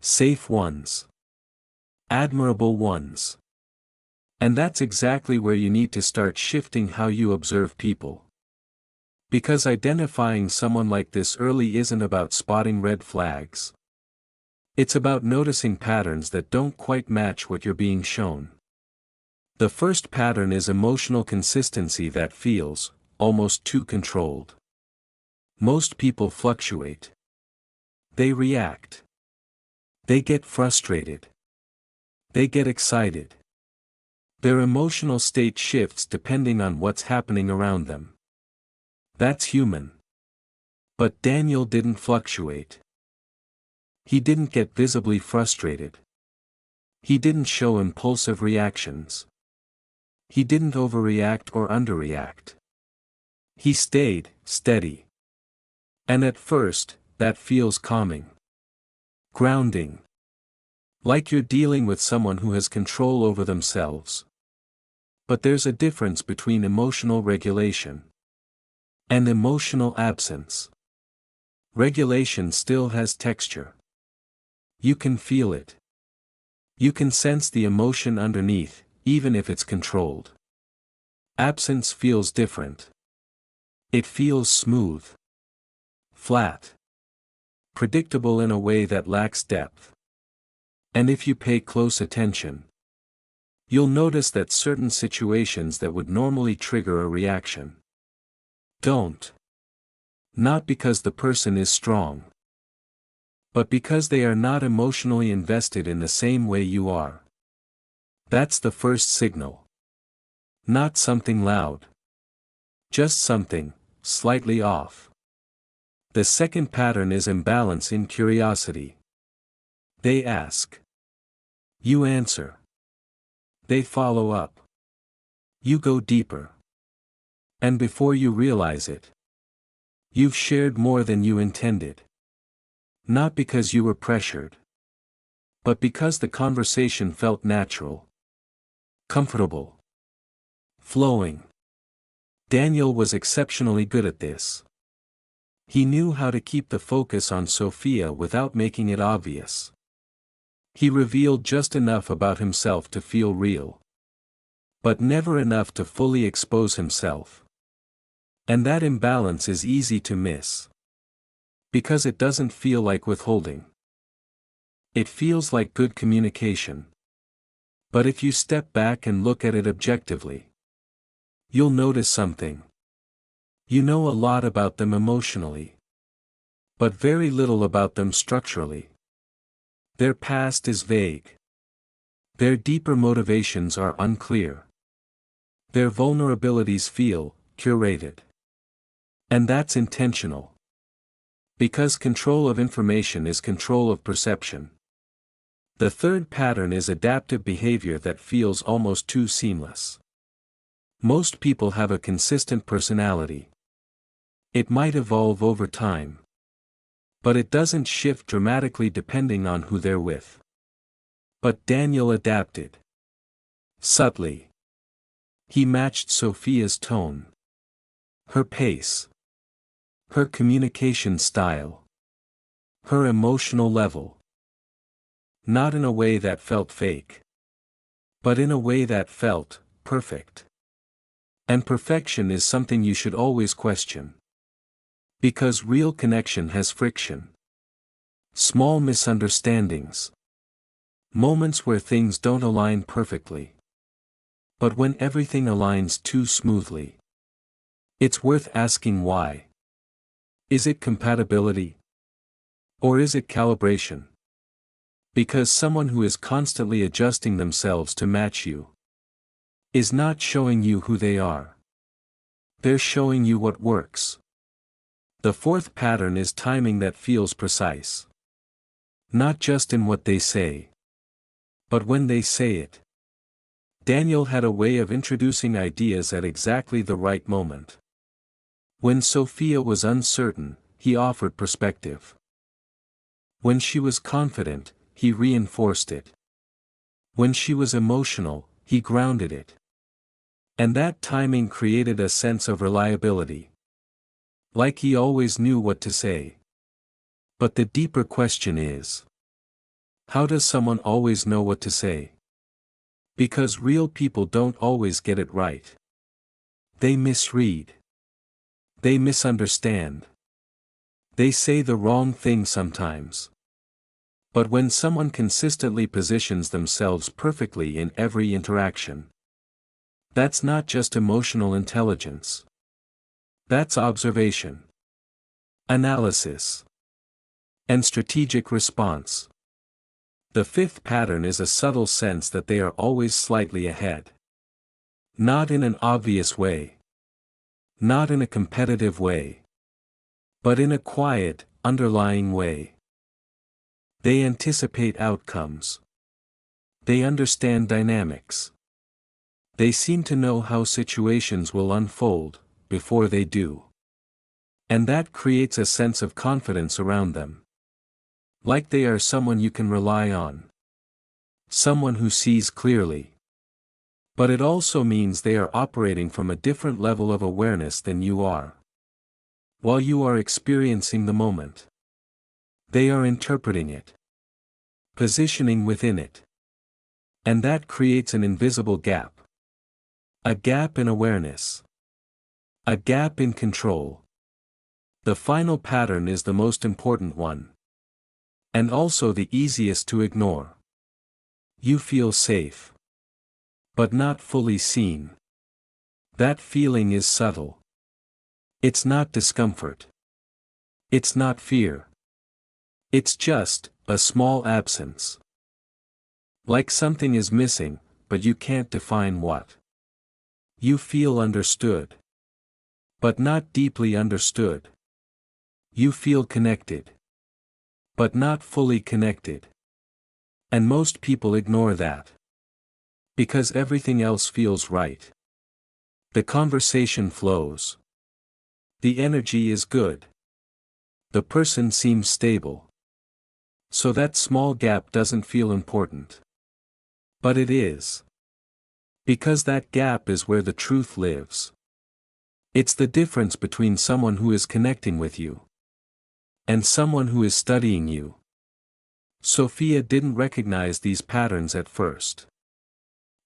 Safe ones. Admirable ones. And that's exactly where you need to start shifting how you observe people. Because identifying someone like this early isn't about spotting red flags. It's about noticing patterns that don't quite match what you're being shown. The first pattern is emotional consistency that feels almost too controlled. Most people fluctuate. They react. They get frustrated. They get excited. Their emotional state shifts depending on what's happening around them. That's human. But Daniel didn't fluctuate. He didn't get visibly frustrated. He didn't show impulsive reactions. He didn't overreact or underreact. He stayed steady. And at first, that feels calming. Grounding. Like you're dealing with someone who has control over themselves. But there's a difference between emotional regulation and emotional absence. Regulation still has texture. You can feel it. You can sense the emotion underneath, even if it's controlled. Absence feels different. It feels smooth. Flat. Predictable in a way that lacks depth. And if you pay close attention, you'll notice that certain situations that would normally trigger a reaction don't. Not because the person is strong, but because they are not emotionally invested in the same way you are. That's the first signal. Not something loud. Just something slightly off. The second pattern is imbalance in curiosity. They ask. You answer. They follow up. You go deeper. And before you realize it, you've shared more than you intended. Not because you were pressured, but because the conversation felt natural, comfortable, flowing. Daniel was exceptionally good at this. He knew how to keep the focus on Sophia without making it obvious. He revealed just enough about himself to feel real, but never enough to fully expose himself. And that imbalance is easy to miss. Because it doesn't feel like withholding. It feels like good communication. But if you step back and look at it objectively, you'll notice something. You know a lot about them emotionally, but very little about them structurally. Their past is vague. Their deeper motivations are unclear. Their vulnerabilities feel curated. And that's intentional. Because control of information is control of perception. The third pattern is adaptive behavior that feels almost too seamless. Most people have a consistent personality. It might evolve over time. But it doesn't shift dramatically depending on who they're with. But Daniel adapted. Subtly. He matched Sophia's tone. Her pace. Her communication style. Her emotional level. Not in a way that felt fake. But in a way that felt perfect. And perfection is something you should always question. Because real connection has friction. Small misunderstandings. Moments where things don't align perfectly. But when everything aligns too smoothly. It's worth asking why. Is it compatibility? Or is it calibration? Because someone who is constantly adjusting themselves to match you is not showing you who they are. They're showing you what works. The fourth pattern is timing that feels precise. Not just in what they say, but when they say it. Daniel had a way of introducing ideas at exactly the right moment. When Sophia was uncertain, he offered perspective. When she was confident, he reinforced it. When she was emotional, he grounded it. And that timing created a sense of reliability. Like he always knew what to say. But the deeper question is, how does someone always know what to say? Because real people don't always get it right. They misread. They misunderstand. They say the wrong thing sometimes. But when someone consistently positions themselves perfectly in every interaction, that's not just emotional intelligence. That's observation, analysis, and strategic response. The fifth pattern is a subtle sense that they are always slightly ahead. Not in an obvious way. Not in a competitive way. But in a quiet, underlying way. They anticipate outcomes. They understand dynamics. They seem to know how situations will unfold, before they do. And that creates a sense of confidence around them. Like they are someone you can rely on. Someone who sees clearly. But it also means they are operating from a different level of awareness than you are. While you are experiencing the moment, they are interpreting it. Positioning within it. And that creates an invisible gap. A gap in awareness. A gap in control. The final pattern is the most important one. And also the easiest to ignore. You feel safe. But not fully seen. That feeling is subtle. It's not discomfort. It's not fear. It's just a small absence. Like something is missing, but you can't define what. You feel understood. But not deeply understood. You feel connected. But not fully connected. And most people ignore that. Because everything else feels right. The conversation flows. The energy is good. The person seems stable. So that small gap doesn't feel important. But it is. Because that gap is where the truth lives. It's the difference between someone who is connecting with you and someone who is studying you. Sophia didn't recognize these patterns at first.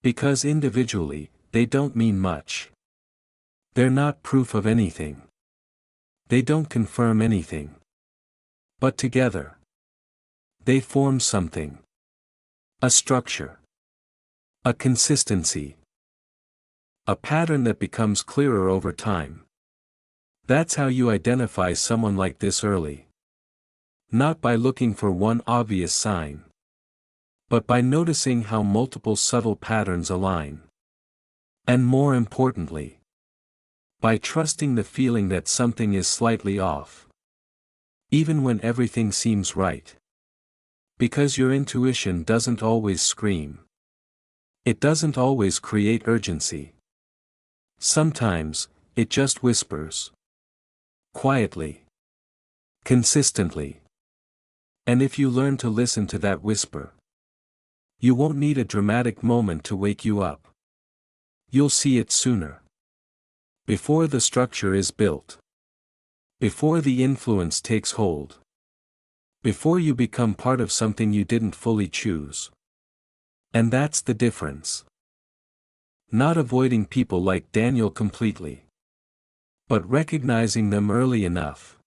Because individually, they don't mean much. They're not proof of anything. They don't confirm anything. But together, they form something. A structure. A consistency. A pattern that becomes clearer over time. That's how you identify someone like this early. Not by looking for one obvious sign. But by noticing how multiple subtle patterns align. And more importantly, by trusting the feeling that something is slightly off. Even when everything seems right. Because your intuition doesn't always scream. It doesn't always create urgency. Sometimes, it just whispers. Quietly. Consistently. And if you learn to listen to that whisper, you won't need a dramatic moment to wake you up. You'll see it sooner. Before the structure is built. Before the influence takes hold. Before you become part of something you didn't fully choose. And that's the difference. Not avoiding people like Daniel completely. But recognizing them early enough.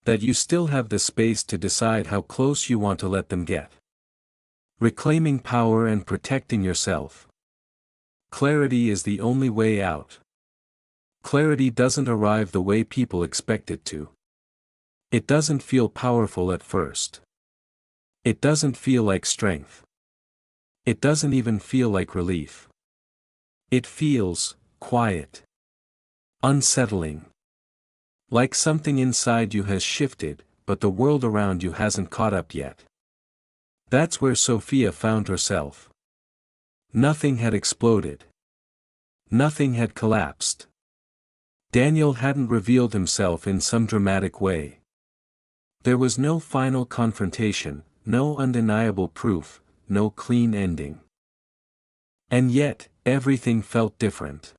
That you still have the space to decide how close you want to let them get. Reclaiming power and protecting yourself. Clarity is the only way out. Clarity doesn't arrive the way people expect it to. It doesn't feel powerful at first. It doesn't feel like strength. It doesn't even feel like relief. It feels quiet. Unsettling. Like something inside you has shifted, but the world around you hasn't caught up yet. That's where Sophia found herself. Nothing had exploded. Nothing had collapsed. Daniel hadn't revealed himself in some dramatic way. There was no final confrontation, no undeniable proof, no clean ending. And yet, everything felt different.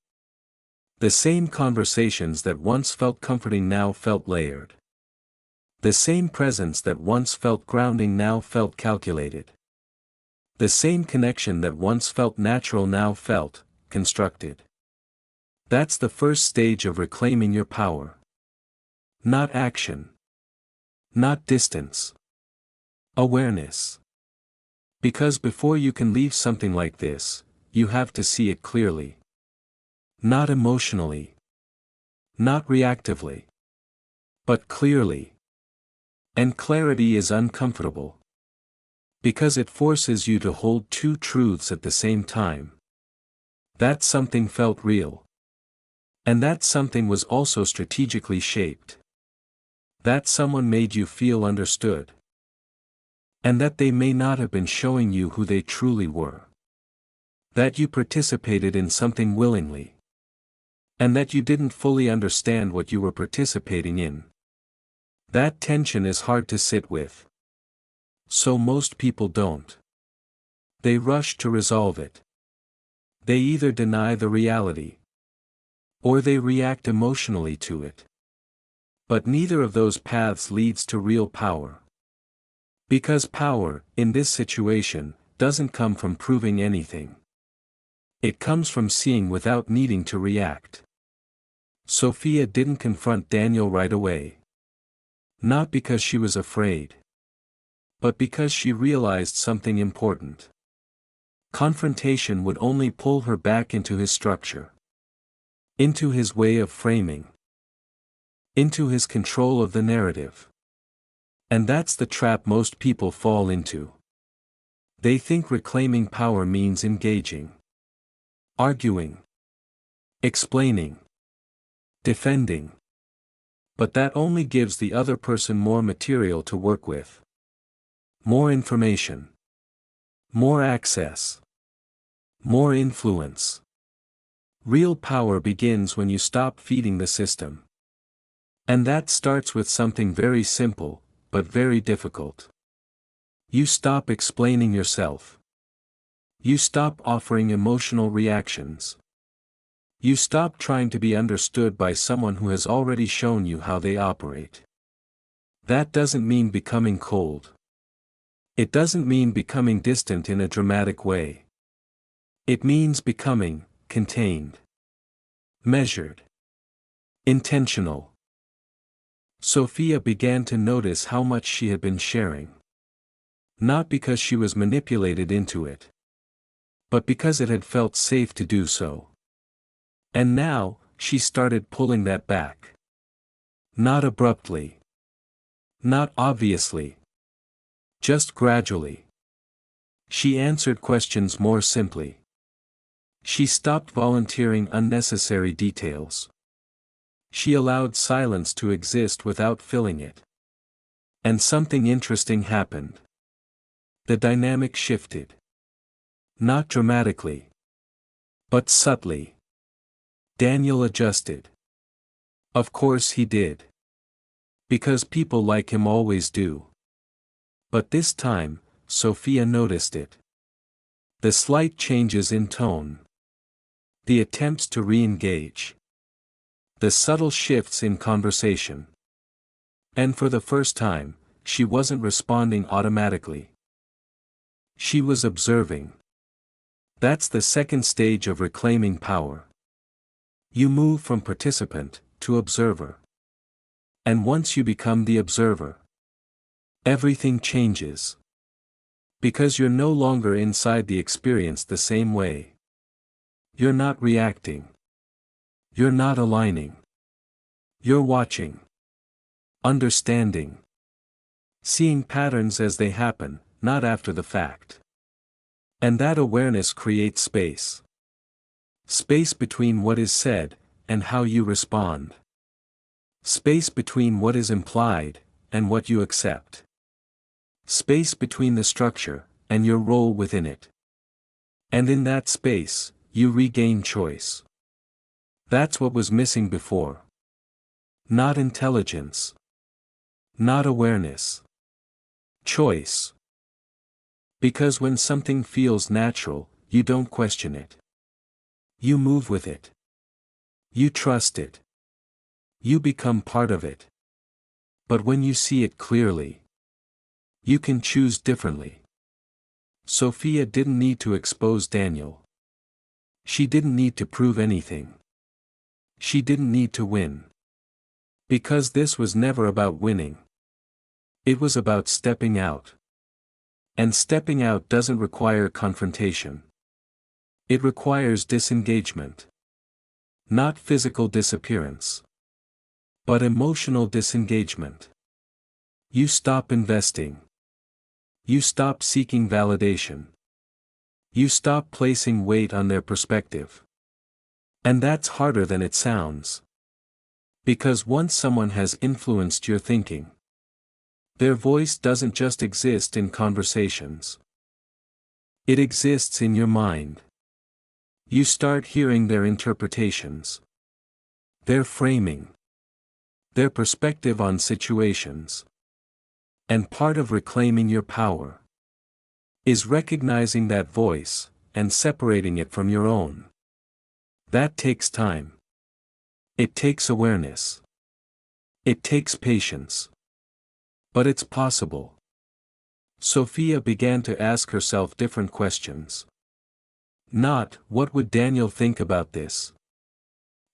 The same conversations that once felt comforting now felt layered. The same presence that once felt grounding now felt calculated. The same connection that once felt natural now felt constructed. That's the first stage of reclaiming your power. Not action. Not distance. Awareness. Because before you can leave something like this, you have to see it clearly. Not emotionally. Not reactively. But clearly. And clarity is uncomfortable. Because it forces you to hold two truths at the same time. That something felt real. And that something was also strategically shaped. That someone made you feel understood. And that they may not have been showing you who they truly were. That you participated in something willingly. And that you didn't fully understand what you were participating in. That tension is hard to sit with. So most people don't. They rush to resolve it. They either deny the reality, or they react emotionally to it. But neither of those paths leads to real power. Because power, in this situation, doesn't come from proving anything. It comes from seeing without needing to react. Sophia didn't confront Daniel right away. Not because she was afraid. But because she realized something important. Confrontation would only pull her back into his structure. Into his way of framing. Into his control of the narrative. And that's the trap most people fall into. They think reclaiming power means engaging. Arguing. Explaining. Defending. But that only gives the other person more material to work with. More information. More access. More influence. Real power begins when you stop feeding the system. And that starts with something very simple, but very difficult. You stop explaining yourself. You stop offering emotional reactions. You stop trying to be understood by someone who has already shown you how they operate. That doesn't mean becoming cold. It doesn't mean becoming distant in a dramatic way. It means becoming contained. Measured. Intentional. Sophia began to notice how much she had been sharing. Not because she was manipulated into it. But because it had felt safe to do so. And now, she started pulling that back. Not abruptly. Not obviously. Just gradually. She answered questions more simply. She stopped volunteering unnecessary details. She allowed silence to exist without filling it. And something interesting happened. The dynamic shifted. Not dramatically. But subtly. Daniel adjusted. Of course he did. Because people like him always do. But this time, Sophia noticed it. The slight changes in tone. The attempts to re-engage. The subtle shifts in conversation. And for the first time, she wasn't responding automatically. She was observing. That's the second stage of reclaiming power. You move from participant to observer. And once you become the observer, everything changes. Because you're no longer inside the experience the same way. You're not reacting. You're not aligning. You're watching. Understanding. Seeing patterns as they happen, not after the fact. And that awareness creates space. Space between what is said, and how you respond. Space between what is implied, and what you accept. Space between the structure, and your role within it. And in that space, you regain choice. That's what was missing before. Not intelligence. Not awareness. Choice. Because when something feels natural, you don't question it. You move with it. You trust it. You become part of it. But when you see it clearly, you can choose differently. Sophia didn't need to expose Daniel. She didn't need to prove anything. She didn't need to win. Because this was never about winning. It was about stepping out. And stepping out doesn't require confrontation. It requires disengagement. Not physical disappearance. But emotional disengagement. You stop investing. You stop seeking validation. You stop placing weight on their perspective. And that's harder than it sounds. Because once someone has influenced your thinking, their voice doesn't just exist in conversations. It exists in your mind. You start hearing their interpretations. Their framing. Their perspective on situations. And part of reclaiming your power is recognizing that voice, and separating it from your own. That takes time. It takes awareness. It takes patience. But it's possible. Sophia began to ask herself different questions. Not, what would Daniel think about this?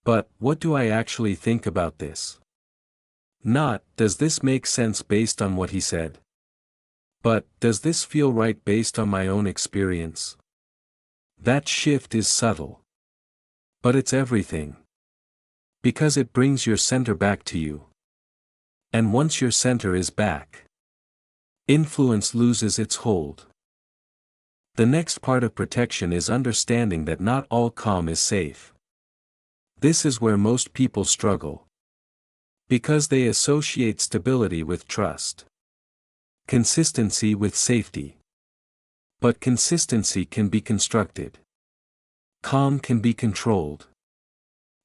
But, what do I actually think about this? Not, does this make sense based on what he said? But, does this feel right based on my own experience? That shift is subtle. But it's everything. Because it brings your center back to you. And once your center is back, influence loses its hold. The next part of protection is understanding that not all calm is safe. This is where most people struggle. Because they associate stability with trust. Consistency with safety. But consistency can be constructed. Calm can be controlled.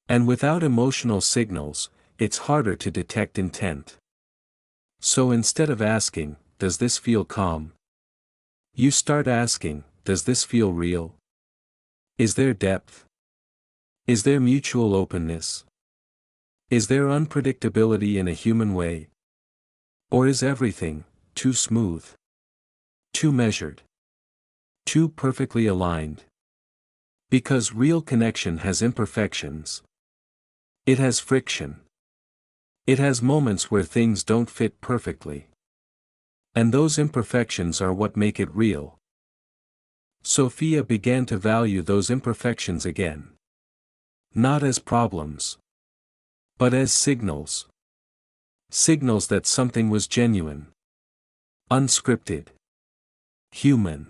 And without emotional signals, it's harder to detect intent. So instead of asking, does this feel calm? You start asking, does this feel real? Is there depth? Is there mutual openness? Is there unpredictability in a human way? Or is everything too smooth? Too measured? Too perfectly aligned? Because real connection has imperfections. It has friction. It has moments where things don't fit perfectly. And those imperfections are what make it real. Sophia began to value those imperfections again. Not as problems. But as signals. Signals that something was genuine. Unscripted. Human.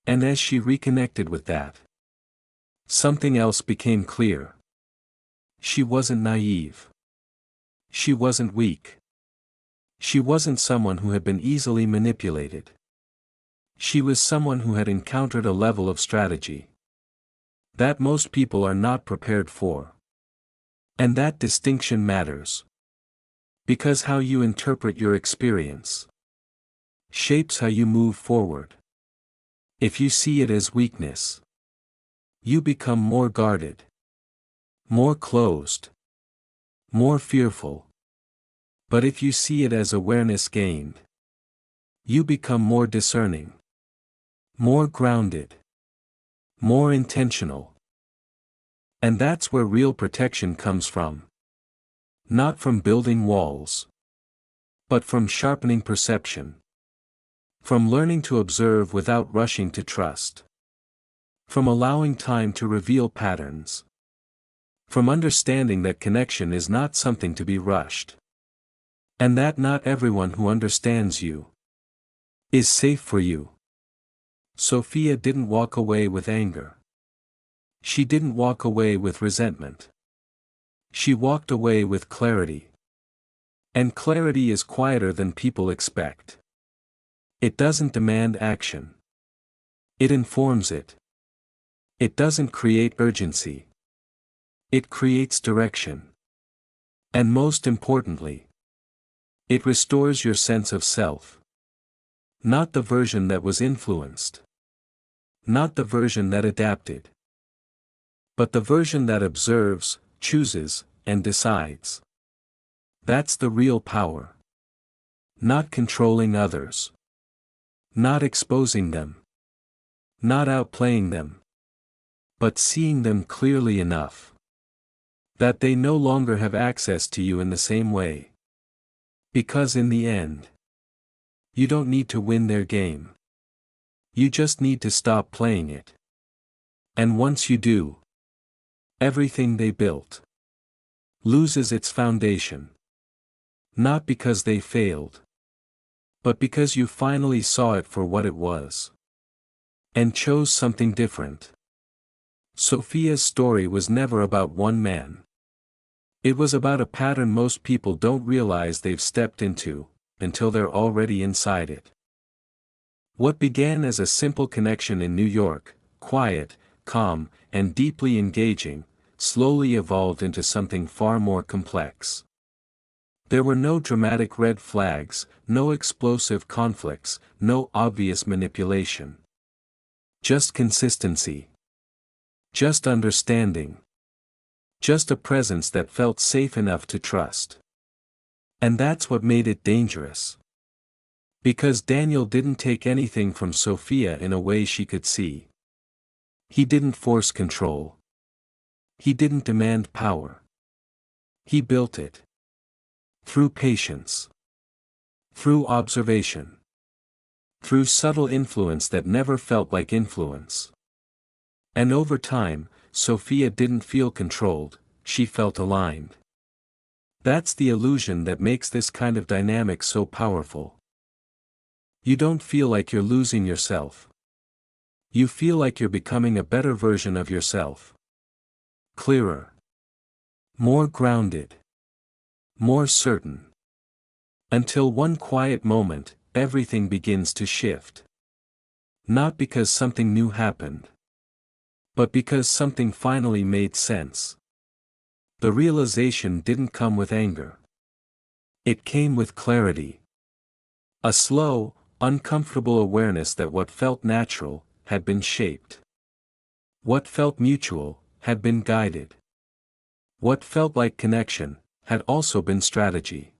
And as she reconnected with that, something else became clear. She wasn't naive. She wasn't weak. She wasn't someone who had been easily manipulated. She was someone who had encountered a level of strategy that most people are not prepared for. And that distinction matters. Because how you interpret your experience shapes how you move forward. If you see it as weakness, you become more guarded, more closed, more fearful. But if you see it as awareness gained, you become more discerning, more grounded, more intentional. And that's where real protection comes from. Not from building walls, but from sharpening perception. From learning to observe without rushing to trust. From allowing time to reveal patterns. From understanding that connection is not something to be rushed. And that not everyone who understands you is safe for you. Sophia didn't walk away with anger. She didn't walk away with resentment. She walked away with clarity. And clarity is quieter than people expect. It doesn't demand action. It informs it. It doesn't create urgency. It creates direction. And most importantly, it restores your sense of self. Not the version that was influenced. Not the version that adapted. But the version that observes, chooses, and decides. That's the real power. Not controlling others. Not exposing them. Not outplaying them. But seeing them clearly enough that they no longer have access to you in the same way. Because in the end, you don't need to win their game. You just need to stop playing it. And once you do, everything they built loses its foundation. Not because they failed, but because you finally saw it for what it was. And chose something different. Sophia's story was never about one man. It was about a pattern most people don't realize they've stepped into, until they're already inside it. What began as a simple connection in New York, quiet, calm, and deeply engaging, slowly evolved into something far more complex. There were no dramatic red flags, no explosive conflicts, no obvious manipulation. Just consistency. Just understanding. Just a presence that felt safe enough to trust. And that's what made it dangerous. Because Daniel didn't take anything from Sophia in a way she could see. He didn't force control. He didn't demand power. He built it. Through patience. Through observation. Through subtle influence that never felt like influence. And over time, Sophia didn't feel controlled, she felt aligned. That's the illusion that makes this kind of dynamic so powerful. You don't feel like you're losing yourself. You feel like you're becoming a better version of yourself. Clearer. More grounded. More certain. Until one quiet moment, everything begins to shift. Not because something new happened. But because something finally made sense. The realization didn't come with anger. It came with clarity. A slow, uncomfortable awareness that what felt natural had been shaped. What felt mutual had been guided. What felt like connection had also been strategy.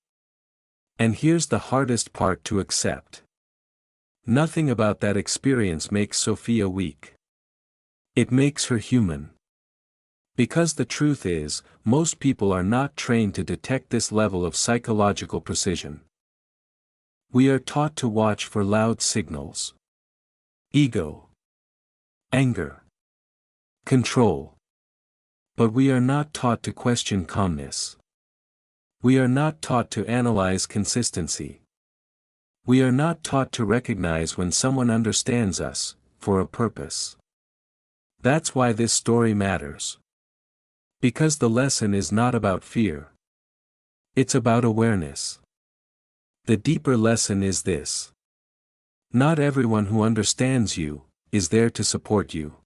And here's the hardest part to accept. Nothing about that experience makes Sophia weak. It makes her human. Because the truth is, most people are not trained to detect this level of psychological precision. We are taught to watch for loud signals. Ego. Anger. Control. But we are not taught to question calmness. We are not taught to analyze consistency. We are not taught to recognize when someone understands us, for a purpose. That's why this story matters. Because the lesson is not about fear. It's about awareness. The deeper lesson is this. Not everyone who understands you is there to support you.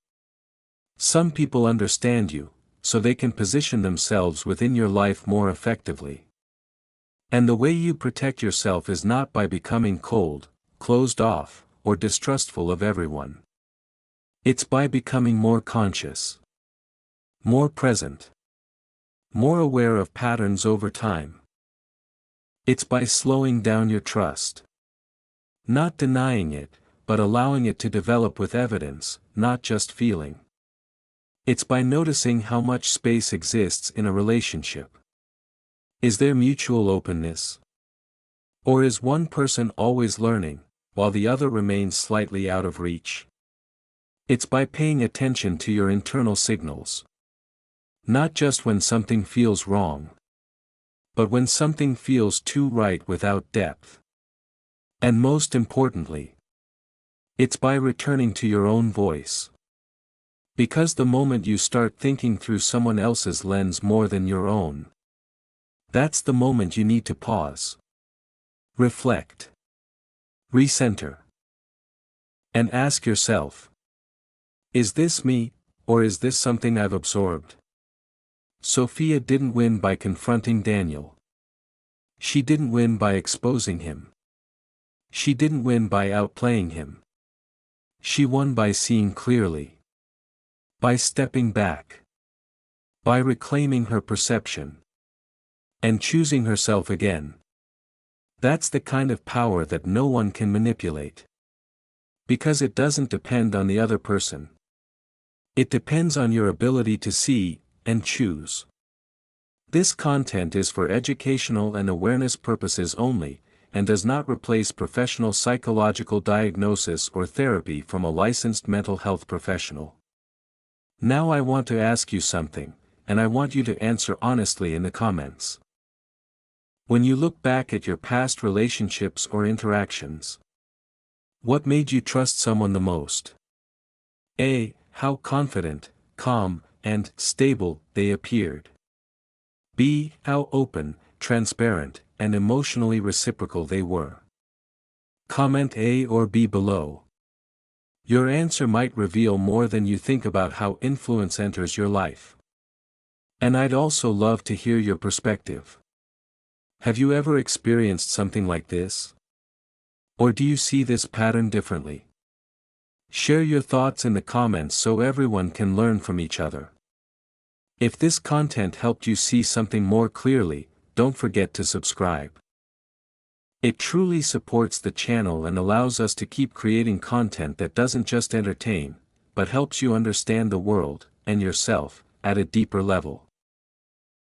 Some people understand you, so they can position themselves within your life more effectively. And the way you protect yourself is not by becoming cold, closed off, or distrustful of everyone. It's by becoming more conscious. More present. More aware of patterns over time. It's by slowing down your trust. Not denying it, but allowing it to develop with evidence, not just feeling. It's by noticing how much space exists in a relationship. Is there mutual openness? Or is one person always learning, while the other remains slightly out of reach? It's by paying attention to your internal signals. Not just when something feels wrong. But when something feels too right without depth. And most importantly, it's by returning to your own voice. Because the moment you start thinking through someone else's lens more than your own, that's the moment you need to pause. Reflect. Recenter. And ask yourself, is this me, or is this something I've absorbed? Sophia didn't win by confronting Daniel. She didn't win by exposing him. She didn't win by outplaying him. She won by seeing clearly. By stepping back. By reclaiming her perception. And choosing herself again. That's the kind of power that no one can manipulate. Because it doesn't depend on the other person. It depends on your ability to see and choose. This content is for educational and awareness purposes only, and does not replace professional psychological diagnosis or therapy from a licensed mental health professional. Now I want to ask you something, and I want you to answer honestly in the comments. When you look back at your past relationships or interactions, what made you trust someone the most? A. How confident, calm, and stable they appeared. B. How open, transparent, and emotionally reciprocal they were. Comment A or B below. Your answer might reveal more than you think about how influence enters your life. And I'd also love to hear your perspective. Have you ever experienced something like this? Or do you see this pattern differently? Share your thoughts in the comments so everyone can learn from each other. If this content helped you see something more clearly, don't forget to subscribe. It truly supports the channel and allows us to keep creating content that doesn't just entertain, but helps you understand the world, and yourself, at a deeper level.